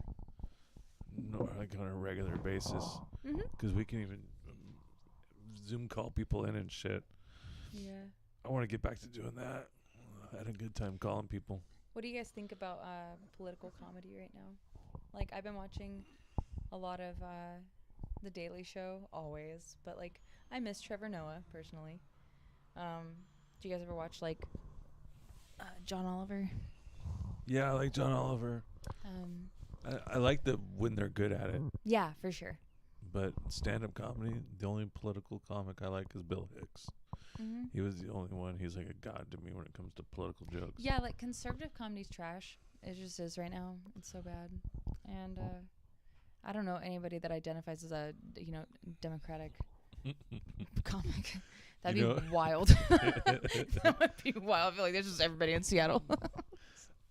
on a regular basis. Mm-hmm. Because we can even Zoom call people in and shit. Yeah. I want to get back to doing that. I had a good time calling people. What do you guys think about political comedy right now? Like, I've been watching a lot of The Daily Show, always. But, like, I miss Trevor Noah, personally. Do you guys ever watch, like, John Oliver? Yeah, I like John Oliver. I like when they're good at it. Yeah, for sure. But stand-up comedy, the only political comic I like is Bill Hicks. Mm-hmm. He was the only one. He's like a god to me when it comes to political jokes. Yeah, like, conservative comedy's trash. It just is right now. It's so bad. And I don't know anybody that identifies as a, Democratic comic. That'd be wild. That would be wild. I feel like there's just everybody in Seattle.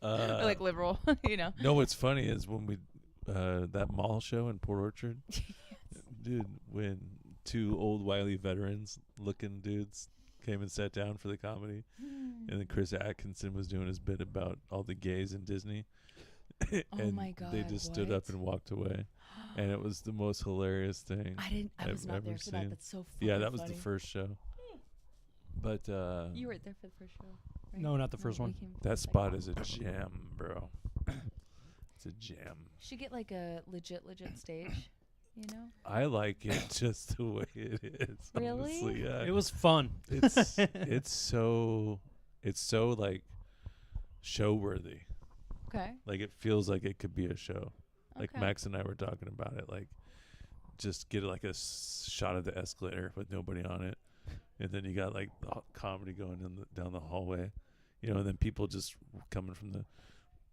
Or like liberal, No, what's funny is when we that mall show in Port Orchard, dude, when 2 old wily veterans looking dudes came and sat down for the comedy, and then Chris Atkinson was doing his bit about all the gays in Disney. And oh my God! they just stood up and walked away, and it was the most hilarious thing. I was not there for that. That's so funny. Yeah, that was the first show. But you were there for the first show. Right? No, not the first one. that spot is a jam, bro. It's a jam. Should get like a legit stage, I like it just the way it is. Really? Honestly, yeah. It was fun. It's so like show worthy. Okay. Like it feels like it could be a show. Like Okay. Max and I were talking about it. Like just get like a shot of the escalator with nobody on it, and then you got like the comedy going down the hallway, and then people just coming from the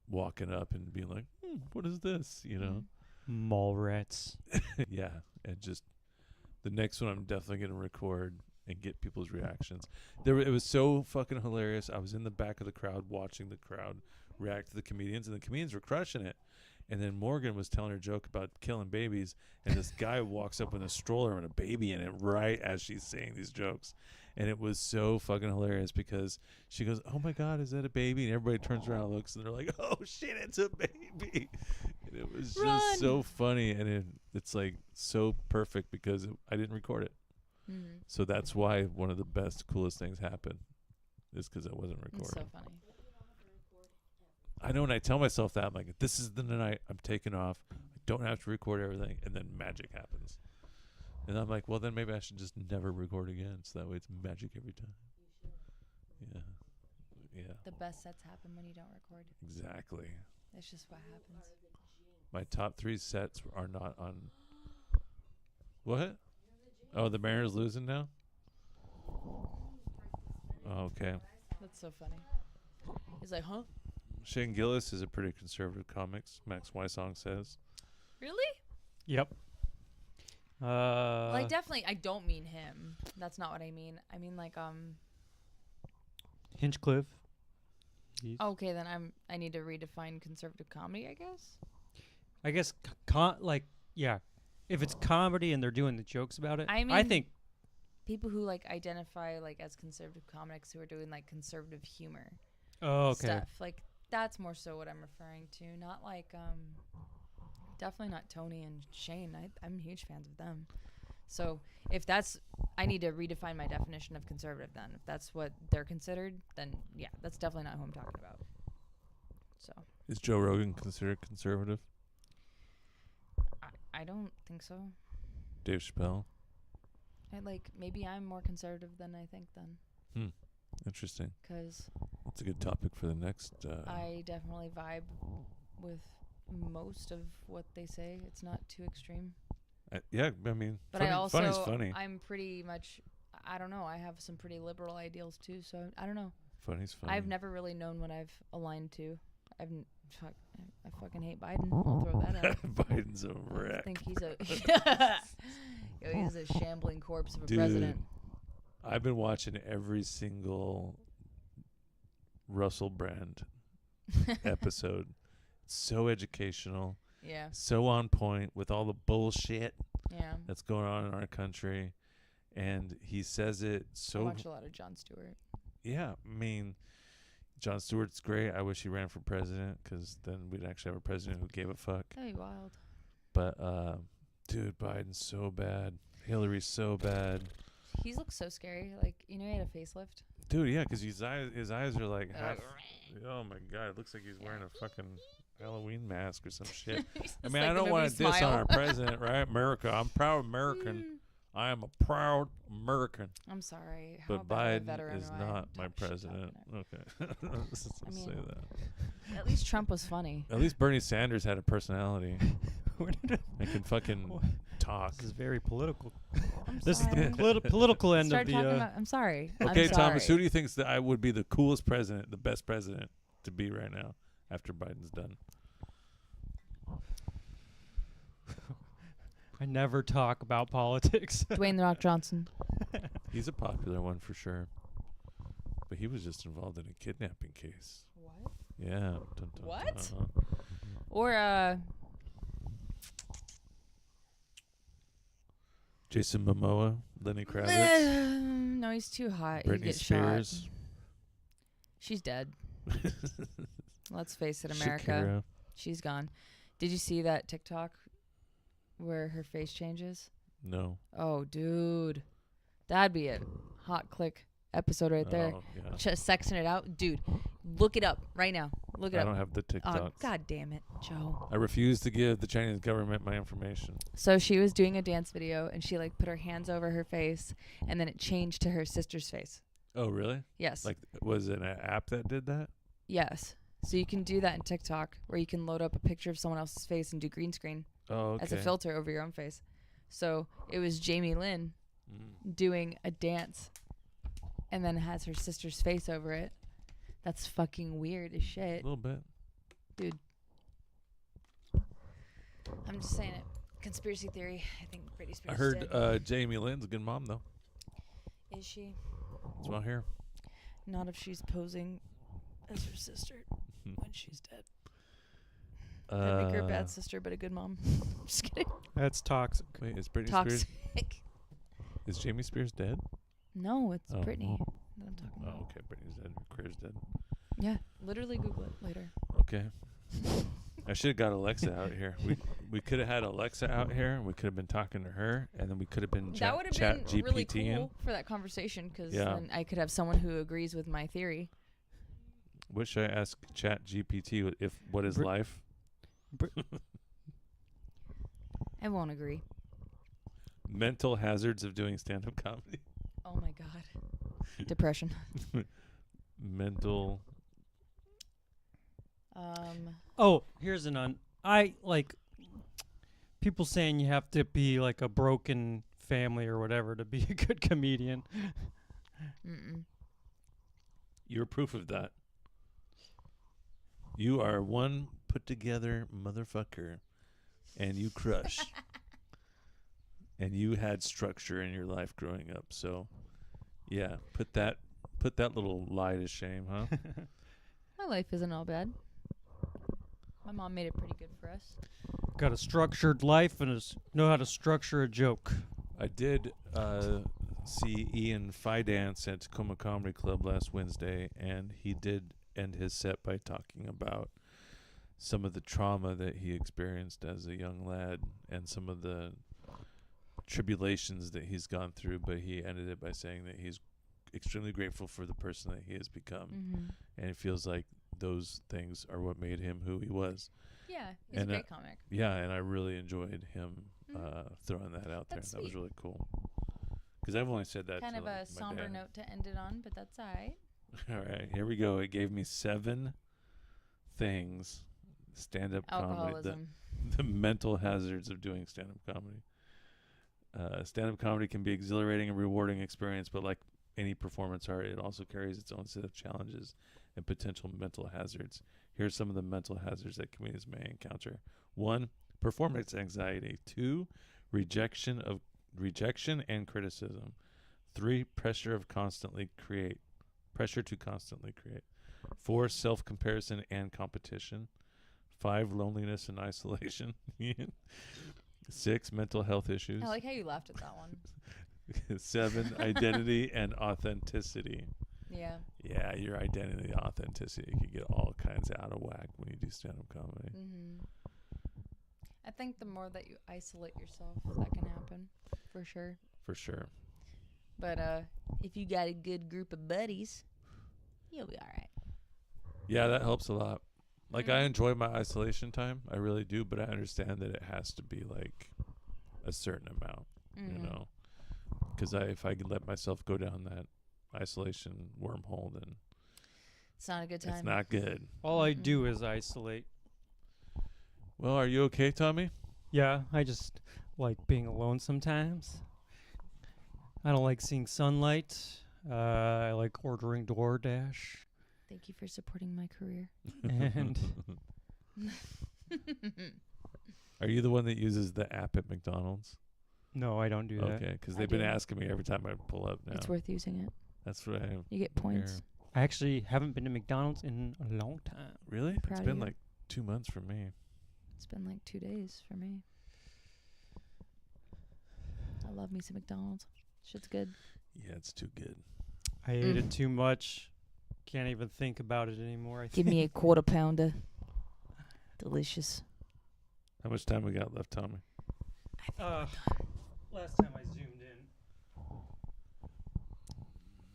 walking up and being like, "What is this?" Mall rats. Yeah, and just the next one I'm definitely gonna record and get people's reactions. It was so fucking hilarious. I was in the back of the crowd watching the crowd react to the comedians, and the comedians were crushing it. And then Morgan was telling her joke about killing babies, and this guy walks up with a stroller and a baby in it right as she's saying these jokes. And it was so fucking hilarious because she goes, "Oh my God, is that a baby?" And everybody turns around and looks, and they're like, "Oh shit, it's a baby." And it was just so funny, and it's like so perfect because I didn't record it. Mm-hmm. So that's why one of the best, coolest things happened is because I wasn't recording. It's so funny. I know when I tell myself that, I'm like, this is the night I'm taking off. I don't have to record everything. And then magic happens. And I'm like, well, then maybe I should just never record again. So that way it's magic every time. Yeah. Yeah. The best sets happen when you don't record. Exactly. It's just what happens. My top 3 sets are not on. What? Oh, the Mariners losing now? Oh, okay. That's so funny. He's like, huh? Shane Gillis is a pretty conservative comics, Max Wysong says. Really? Yep. Well, I don't mean him. That's not what I mean. I mean like Hinchcliffe. Okay, then I need to redefine conservative comedy, I guess. I guess if it's comedy and they're doing the jokes about it, I I mean, think people who like identify like as conservative comics who are doing like conservative humor okay. stuff, like that's more so what I'm referring to. Not like definitely not Tony and Shane. I'm huge fans of them. So if that's, I need to redefine my definition of conservative then. If that's what they're considered, then yeah, that's definitely not who I'm talking about. So Is Joe Rogan considered conservative? I don't think so. Dave Chappelle? Maybe I'm more conservative than I think then. Interesting. Because That's a good topic for the next. I definitely vibe with most of what they say. It's not too extreme. Yeah, I mean, But I also, funny's funny. I'm pretty much, I don't know, I have some pretty liberal ideals too, so I don't know. Funny's funny. I've never really known what I've aligned to. I fucking hate Biden. I'll throw that out. Biden's a I wreck. think he's he's a shambling corpse of a Dude, president. I've been watching every single Russell Brand episode. It's so educational, Yeah, so on point with all the bullshit yeah. that's going on in our country. And he says it I so. watch a lot of Jon Stewart. Yeah, I mean, Jon Stewart's great. I wish he ran for president because then we'd actually have a president who gave a fuck. That'd be wild. But, dude, Biden's so bad. Hillary's so bad. He looks so scary. Like, you know, he had a facelift. Dude, yeah, because his eyes are like half. Oh my god, it looks like he's wearing a fucking Halloween mask or some shit. I mean, I don't want to diss on our president, right? America, I'm proud American. I am a proud American. I'm sorry. But about a Biden veteran is who I not my talk shit president. about? Okay, let's I mean, say that. At least Trump was funny. At least Bernie Sanders had a personality. And can fucking talk. This is very political. I'm This sorry. is the political end Start of the. talking about. I'm sorry. Okay, I'm Thomas, who sorry. do you think that I would be the coolest president, the best president to be right now after Biden's done? I never talk about politics. Dwayne The Rock Johnson. He's a popular one for sure. But he was just involved in a kidnapping case. What? Yeah. Dun, dun, What? dun. Or Jason Momoa, Lenny Kravitz, no, he's too hot. He'd Britney get Spears, shot. She's dead. Let's face it, America. Shakira. She's gone. Did you see that TikTok where her face changes? No. Oh, dude. That'd be a hot click episode right there. Oh, yeah. Just sexing it out. Dude, look it up right now. Look it I up. don't have the TikToks. Oh, God damn it, Joe. I refuse to give the Chinese government my information. So she was doing a dance video and she like put her hands over her face and then it changed to her sister's face. Oh, really? Yes. Like, was it an app that did that? Yes. So you can do that in TikTok where you can load up a picture of someone else's face and do green screen Oh, okay. as a filter over your own face. So it was Jamie Lynn doing a dance and then has her sister's face over it. That's fucking weird as A shit. little bit. Dude. I'm just saying it. Conspiracy theory. I think Britney Spears I heard is dead. Jamie Lynn's a good mom, though. Is she? That's what I hear. Not if she's posing as her sister when she's dead. That'd make her a bad sister, but a good mom. Just kidding. That's toxic. Wait, is Britney Toxic. Spears? Is Jamie Spears dead? No, it's Oh. Britney that I'm talking about. Oh, okay. Britney's dead. Her career's dead. Yeah, literally Google it later. Okay. I should have got Alexa out here. We could have had Alexa out here, and we could have been talking to her, and then we could have been That would chat have been really GPT-ing. cool for that conversation because Yeah. then I could have someone who agrees with my theory. What should I ask Chat GPT? What is Br- life? I won't agree. Mental hazards of doing stand-up comedy. Oh my god. Depression. Mental. Oh, here's I like people saying you have to be like a broken family or whatever to be a good comedian. Mm-mm. You're proof of that. You are one put together motherfucker, and you crush. And you had structure in your life growing up, so yeah, put that little lie to shame, huh? My life isn't all bad. My mom made it pretty good for us. Got a structured life and know how to structure a joke. I did see Ian Fidance at Tacoma Comedy Club last Wednesday, and he did end his set by talking about some of the trauma that he experienced as a young lad and some of the tribulations that he's gone through, but he ended it by saying that he's extremely grateful for the person that he has become, and it feels like those things are what made him who he was. Yeah, he's a great comic. Yeah, and I really enjoyed him throwing that out there. That was really cool. Because I've only said that kind to of a somber note to end it on, but that's all right. All right, here we go. It gave me 7 things. Stand-up comedy. The mental hazards of doing stand-up comedy. Stand-up comedy can be exhilarating and rewarding experience, but like any performance art, it also carries its own set of challenges and potential mental hazards. Here's some of the mental hazards that comedians may encounter. 1, performance anxiety. 2, rejection and criticism. 3, pressure to constantly create. 4, self-comparison and competition. 5, loneliness and isolation. 6, mental health issues. I like how you laughed at that one. 7, identity and authenticity. Yeah. Yeah, your identity and authenticity can get all kinds out of whack when you do stand-up comedy. I think the more that you isolate yourself, that can happen. For sure. For sure. But if you got a good group of buddies, you'll be all right. Yeah, that helps a lot. Like, I enjoy my isolation time. I really do, but I understand that it has to be, like, a certain amount, you know? Because if I could let myself go down that isolation wormhole, then it's not a good time. It's not good. All I do is isolate. Well, are you okay, Tommy? Yeah, I just like being alone sometimes. I don't like seeing sunlight. I like ordering DoorDash. Thank you for supporting my career. And are you the one that uses the app at McDonald's? no, I don't do that. Okay, because they've been asking me every time I pull up now. It's worth using it. That's what I You get points. I actually haven't been to McDonald's in a long time. Really? Proud It's of been you. like 2 months for me. It's been like 2 days for me. I love me some McDonald's. Shit's good. Yeah, it's too good. I ate it too much. Can't even think about it anymore. Give me a quarter pounder. Delicious. How much time we got left, Tommy? Last time I zoomed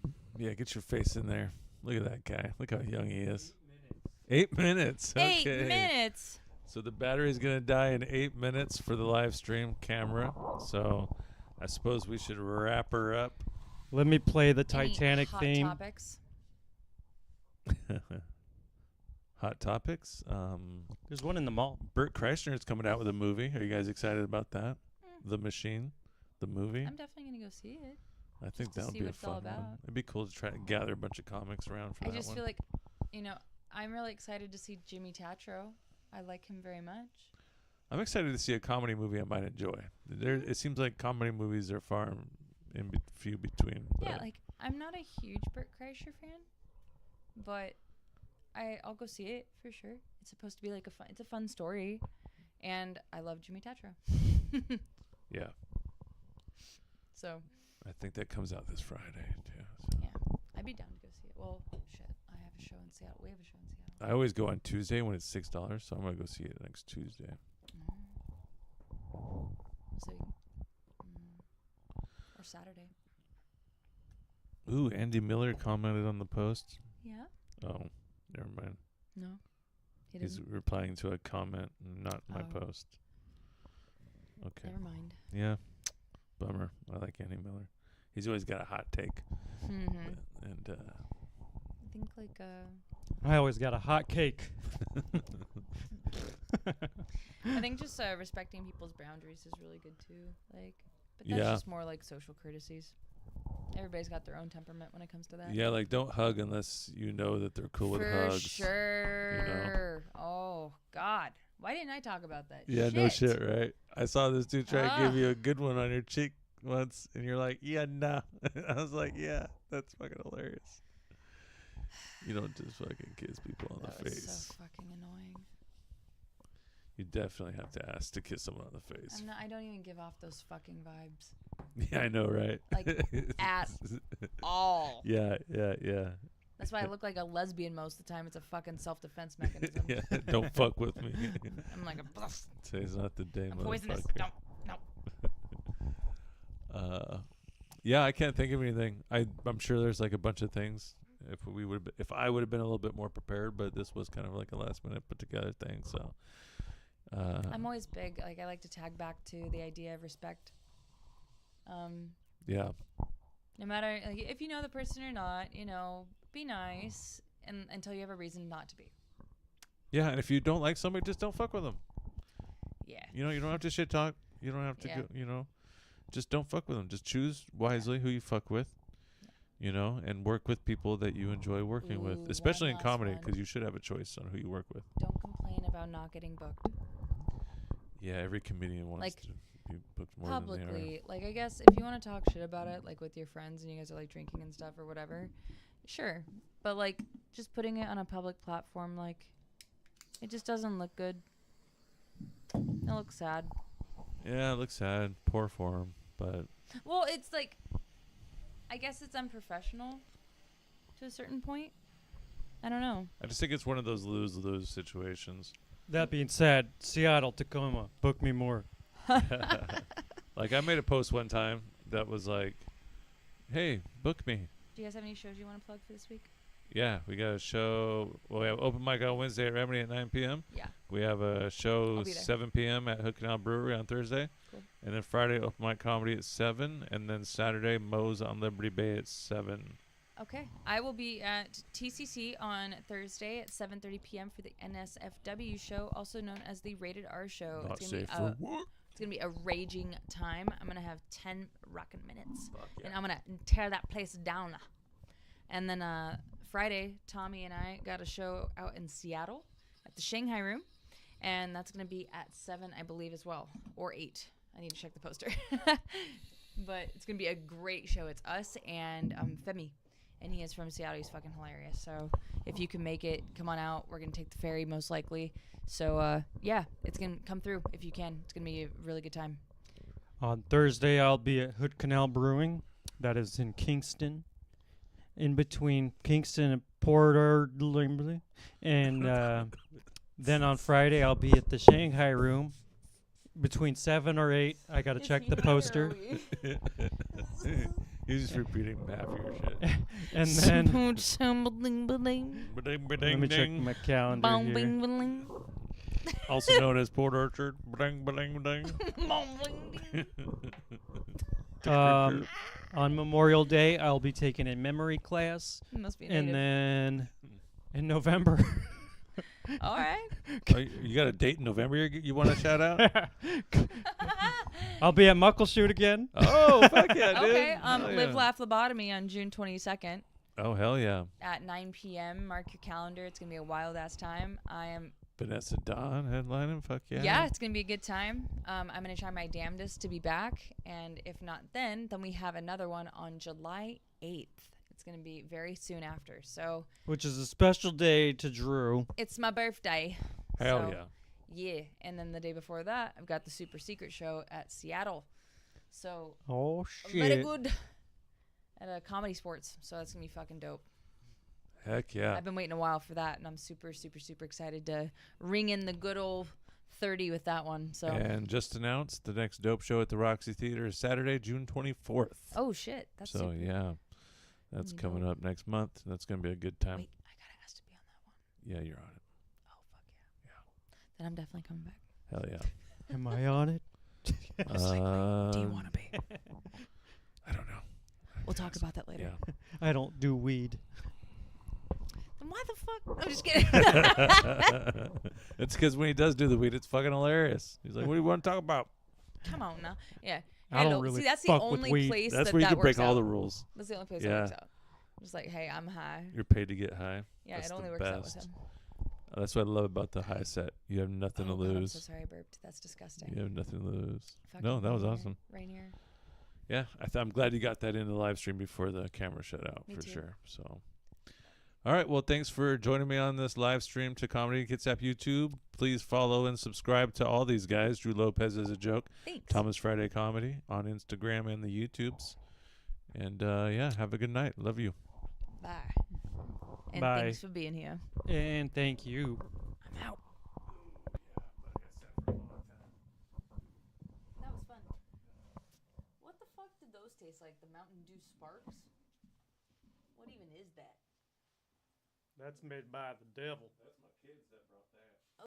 in. Yeah, get your face in there. Look at that guy. Look how young he is. 8 minutes. 8 Okay. minutes. So the battery's going to die in 8 minutes for the live stream camera. So I suppose we should wrap her up. Let me play the Any Titanic hot theme. topics? Hot topics. There's one in the mall. Bert Kreischer is coming out with a movie. Are you guys excited about that? The Machine, the movie. I'm definitely going to go see it. I think to that would see be a what it's all fun one. about. It'd be cool to try to gather a bunch of comics around for I that just one. feel like, I'm really excited to see Jimmy Tatro. I like him very much. I'm excited to see a comedy movie I might enjoy. It seems like comedy movies are far few between. Yeah, like, I'm not a huge Bert Kreischer fan, but I'll go see it for sure. It's supposed to be like it's a fun story, and I love Jimmy Tatro. Yeah. So. I think that comes out this Friday too. So. Yeah, I'd be down to go see it. Well, shit, I have a show in Seattle. We have a show in Seattle. I always go on Tuesday when it's $6, so I'm gonna go see it next Tuesday. We'll see. Or Saturday. Ooh, Andy Miller commented on the post. Yeah. Oh, never mind. No. He's replying to a comment, not my post. Okay. Never mind. Yeah. Bummer. I like Andy Miller. He's always got a hot take. Mm-hmm. And I think like I always got a hot cake. I think just respecting people's boundaries is really good too. Like, but that's just more like social courtesies. Everybody's got their own temperament when it comes to that. yeah, like don't hug unless you know that they're cool with hugs. For sure. You know? Oh God, why didn't I talk about that? Yeah, no shit, right? I saw this dude try to give you a good one on your cheek once, and you're like, yeah, nah. I was like, yeah, that's fucking hilarious. You don't just fucking kiss people on the face. So fucking annoying. You definitely have to ask to kiss someone on the face. I don't even give off those fucking vibes. Yeah, I know, right? Like, at all. Yeah. That's why I look like a lesbian most of the time. It's a fucking self-defense mechanism. Yeah, don't fuck with me. I'm like a bluff. Today's not the day, I'm poisonous. motherfucker. No. Yeah, I can't think of anything. I'm sure there's like a bunch of things. If I would have been a little bit more prepared, but this was kind of like a last minute put together thing. So I'm always big. Like, I like to tag back to the idea of respect. Yeah. No matter if you know the person or not, be nice until you have a reason not to be. Yeah, and if you don't like somebody, just don't fuck with them. Yeah. You don't have to shit talk. You don't have to go, just don't fuck with them. Just choose wisely who you fuck with. And work with people that you enjoy working with, especially in comedy, because you should have a choice on who you work with. Don't complain about not getting booked. Yeah, every comedian wants to be booked more publicly. than they are. Like, I guess if you want to talk shit about it, like with your friends and you guys are like drinking and stuff or whatever, sure. But like, just putting it on a public platform, like, it just doesn't look good. It looks sad. Yeah, it looks sad. Poor form, but. Well, it's like, I guess it's unprofessional to a certain point. I don't know. I just think it's one of those lose-lose situations. That being said, Seattle, Tacoma, book me more. Like, I made a post one time that was like, hey, book me. Do you guys have any shows you want to plug for this week? Yeah, we got a show. Well, we have open mic on Wednesday at Remedy at 9 p.m. Yeah. We have a show 7 p.m. at Hood Canal Brewery on Thursday. Cool. And then Friday, open mic comedy at 7. And then Saturday, Moe's on Liberty Bay at 7. Okay. I will be at TCC on Thursday at 7:30 p.m. for the NSFW show, also known as the Rated R show. Not It's safe gonna for what? It's going to be a raging time. I'm going to have 10 rockin' minutes. Fuck yeah. And I'm going to tear that place down. And then Friday, Tommy and I got a show out in Seattle at the Shanghai Room. And that's going to be at 7, I believe, as well. Or 8. I need to check the poster. But it's going to be a great show. It's us and Femi. And he is from Seattle. He's fucking hilarious. So if you can make it, come on out. We're going to take the ferry most likely. So, yeah, it's going to come through if you can. It's going to be a really good time. On Thursday, I'll be at Hood Canal Brewing. That is in Kingston. In between Kingston and Port Arthur. And then on Friday, I'll be at the Shanghai Room. Between 7 or 8. I got to check the poster. He's just repeating half of your shit. And then Ba-ding, let me check ding. my calendar here. Also known as Port Orchard. Ba-ding, ba-ding, ba-ding. On Memorial Day, I'll be taking a memory class. Must be And native. then in November, All right. Oh, you got a date in November you want to shout out? I'll be at Muckleshoot again. Oh, fuck yeah, dude. Okay. Hell Live, yeah. Laugh, Lobotomy on June 22nd Oh, hell yeah. at 9 p.m. Mark your calendar. It's going to be a wild-ass time. I am... Vanessa Dawn headlining. Fuck yeah. Yeah, it's going to be a good time. I'm going to try my damnedest to be back. And if not then we have another one on July 8th. It's going to be very soon after. So Which is a special day to Drew. it's my birthday. Hell So, yeah. Yeah. And then the day before that, I've got the super secret show at Seattle. So Oh, very shit. good at a Comedy Sports. So that's going to be fucking dope. Heck yeah. I've been waiting a while for that, and I'm super, super, super excited to ring in the good old 30 with that one. So. And just announced the next dope show at the Roxy Theater is Saturday, June 24th. Oh shit! That's So super. yeah, that's Dope. coming up next month. That's gonna be a good time. Wait, I gotta ask to be on that one. Yeah, you're on it. Oh fuck yeah. Yeah. Then I'm definitely coming back. Hell yeah. Am I on it? Do you want to be? I don't know. We'll talk about that later. Yeah. I don't do weed. Then why the fuck? I'm just kidding. It's because when he does do the weed, it's fucking hilarious. He's like, "What do you want to talk about?" Come on now. Yeah. I don't Hello. really See, that's the fuck with only weed. place That's that where you that can break works all out. the rules. That's the only place Yeah. that works out. I'm just like, hey, I'm high. You're paid to get high. Yeah, That's it only the works out with best. him. That's what I love about the high set. You have nothing Oh, to God, I'm lose. so sorry I burped. That's disgusting. You have nothing to lose. Fucking No, that was Rainier. awesome. Rainier. Yeah, I'm glad you got that in the live stream before the camera shut out Me for too. sure. So, All right. Well, thanks for joining me on this live stream to Comedy Kitsap YouTube. Please follow and subscribe to all these guys. Drew Lopez is a joke. Thanks. Thomas Friday Comedy on Instagram and the YouTubes. And yeah, have a good night. Love you. Bye. And Bye. thanks for being here. And thank you. I'm out. That was fun. What the fuck did those taste like? The Mountain Dew Sparks? What even is that? That's made by the devil. That's my kids that brought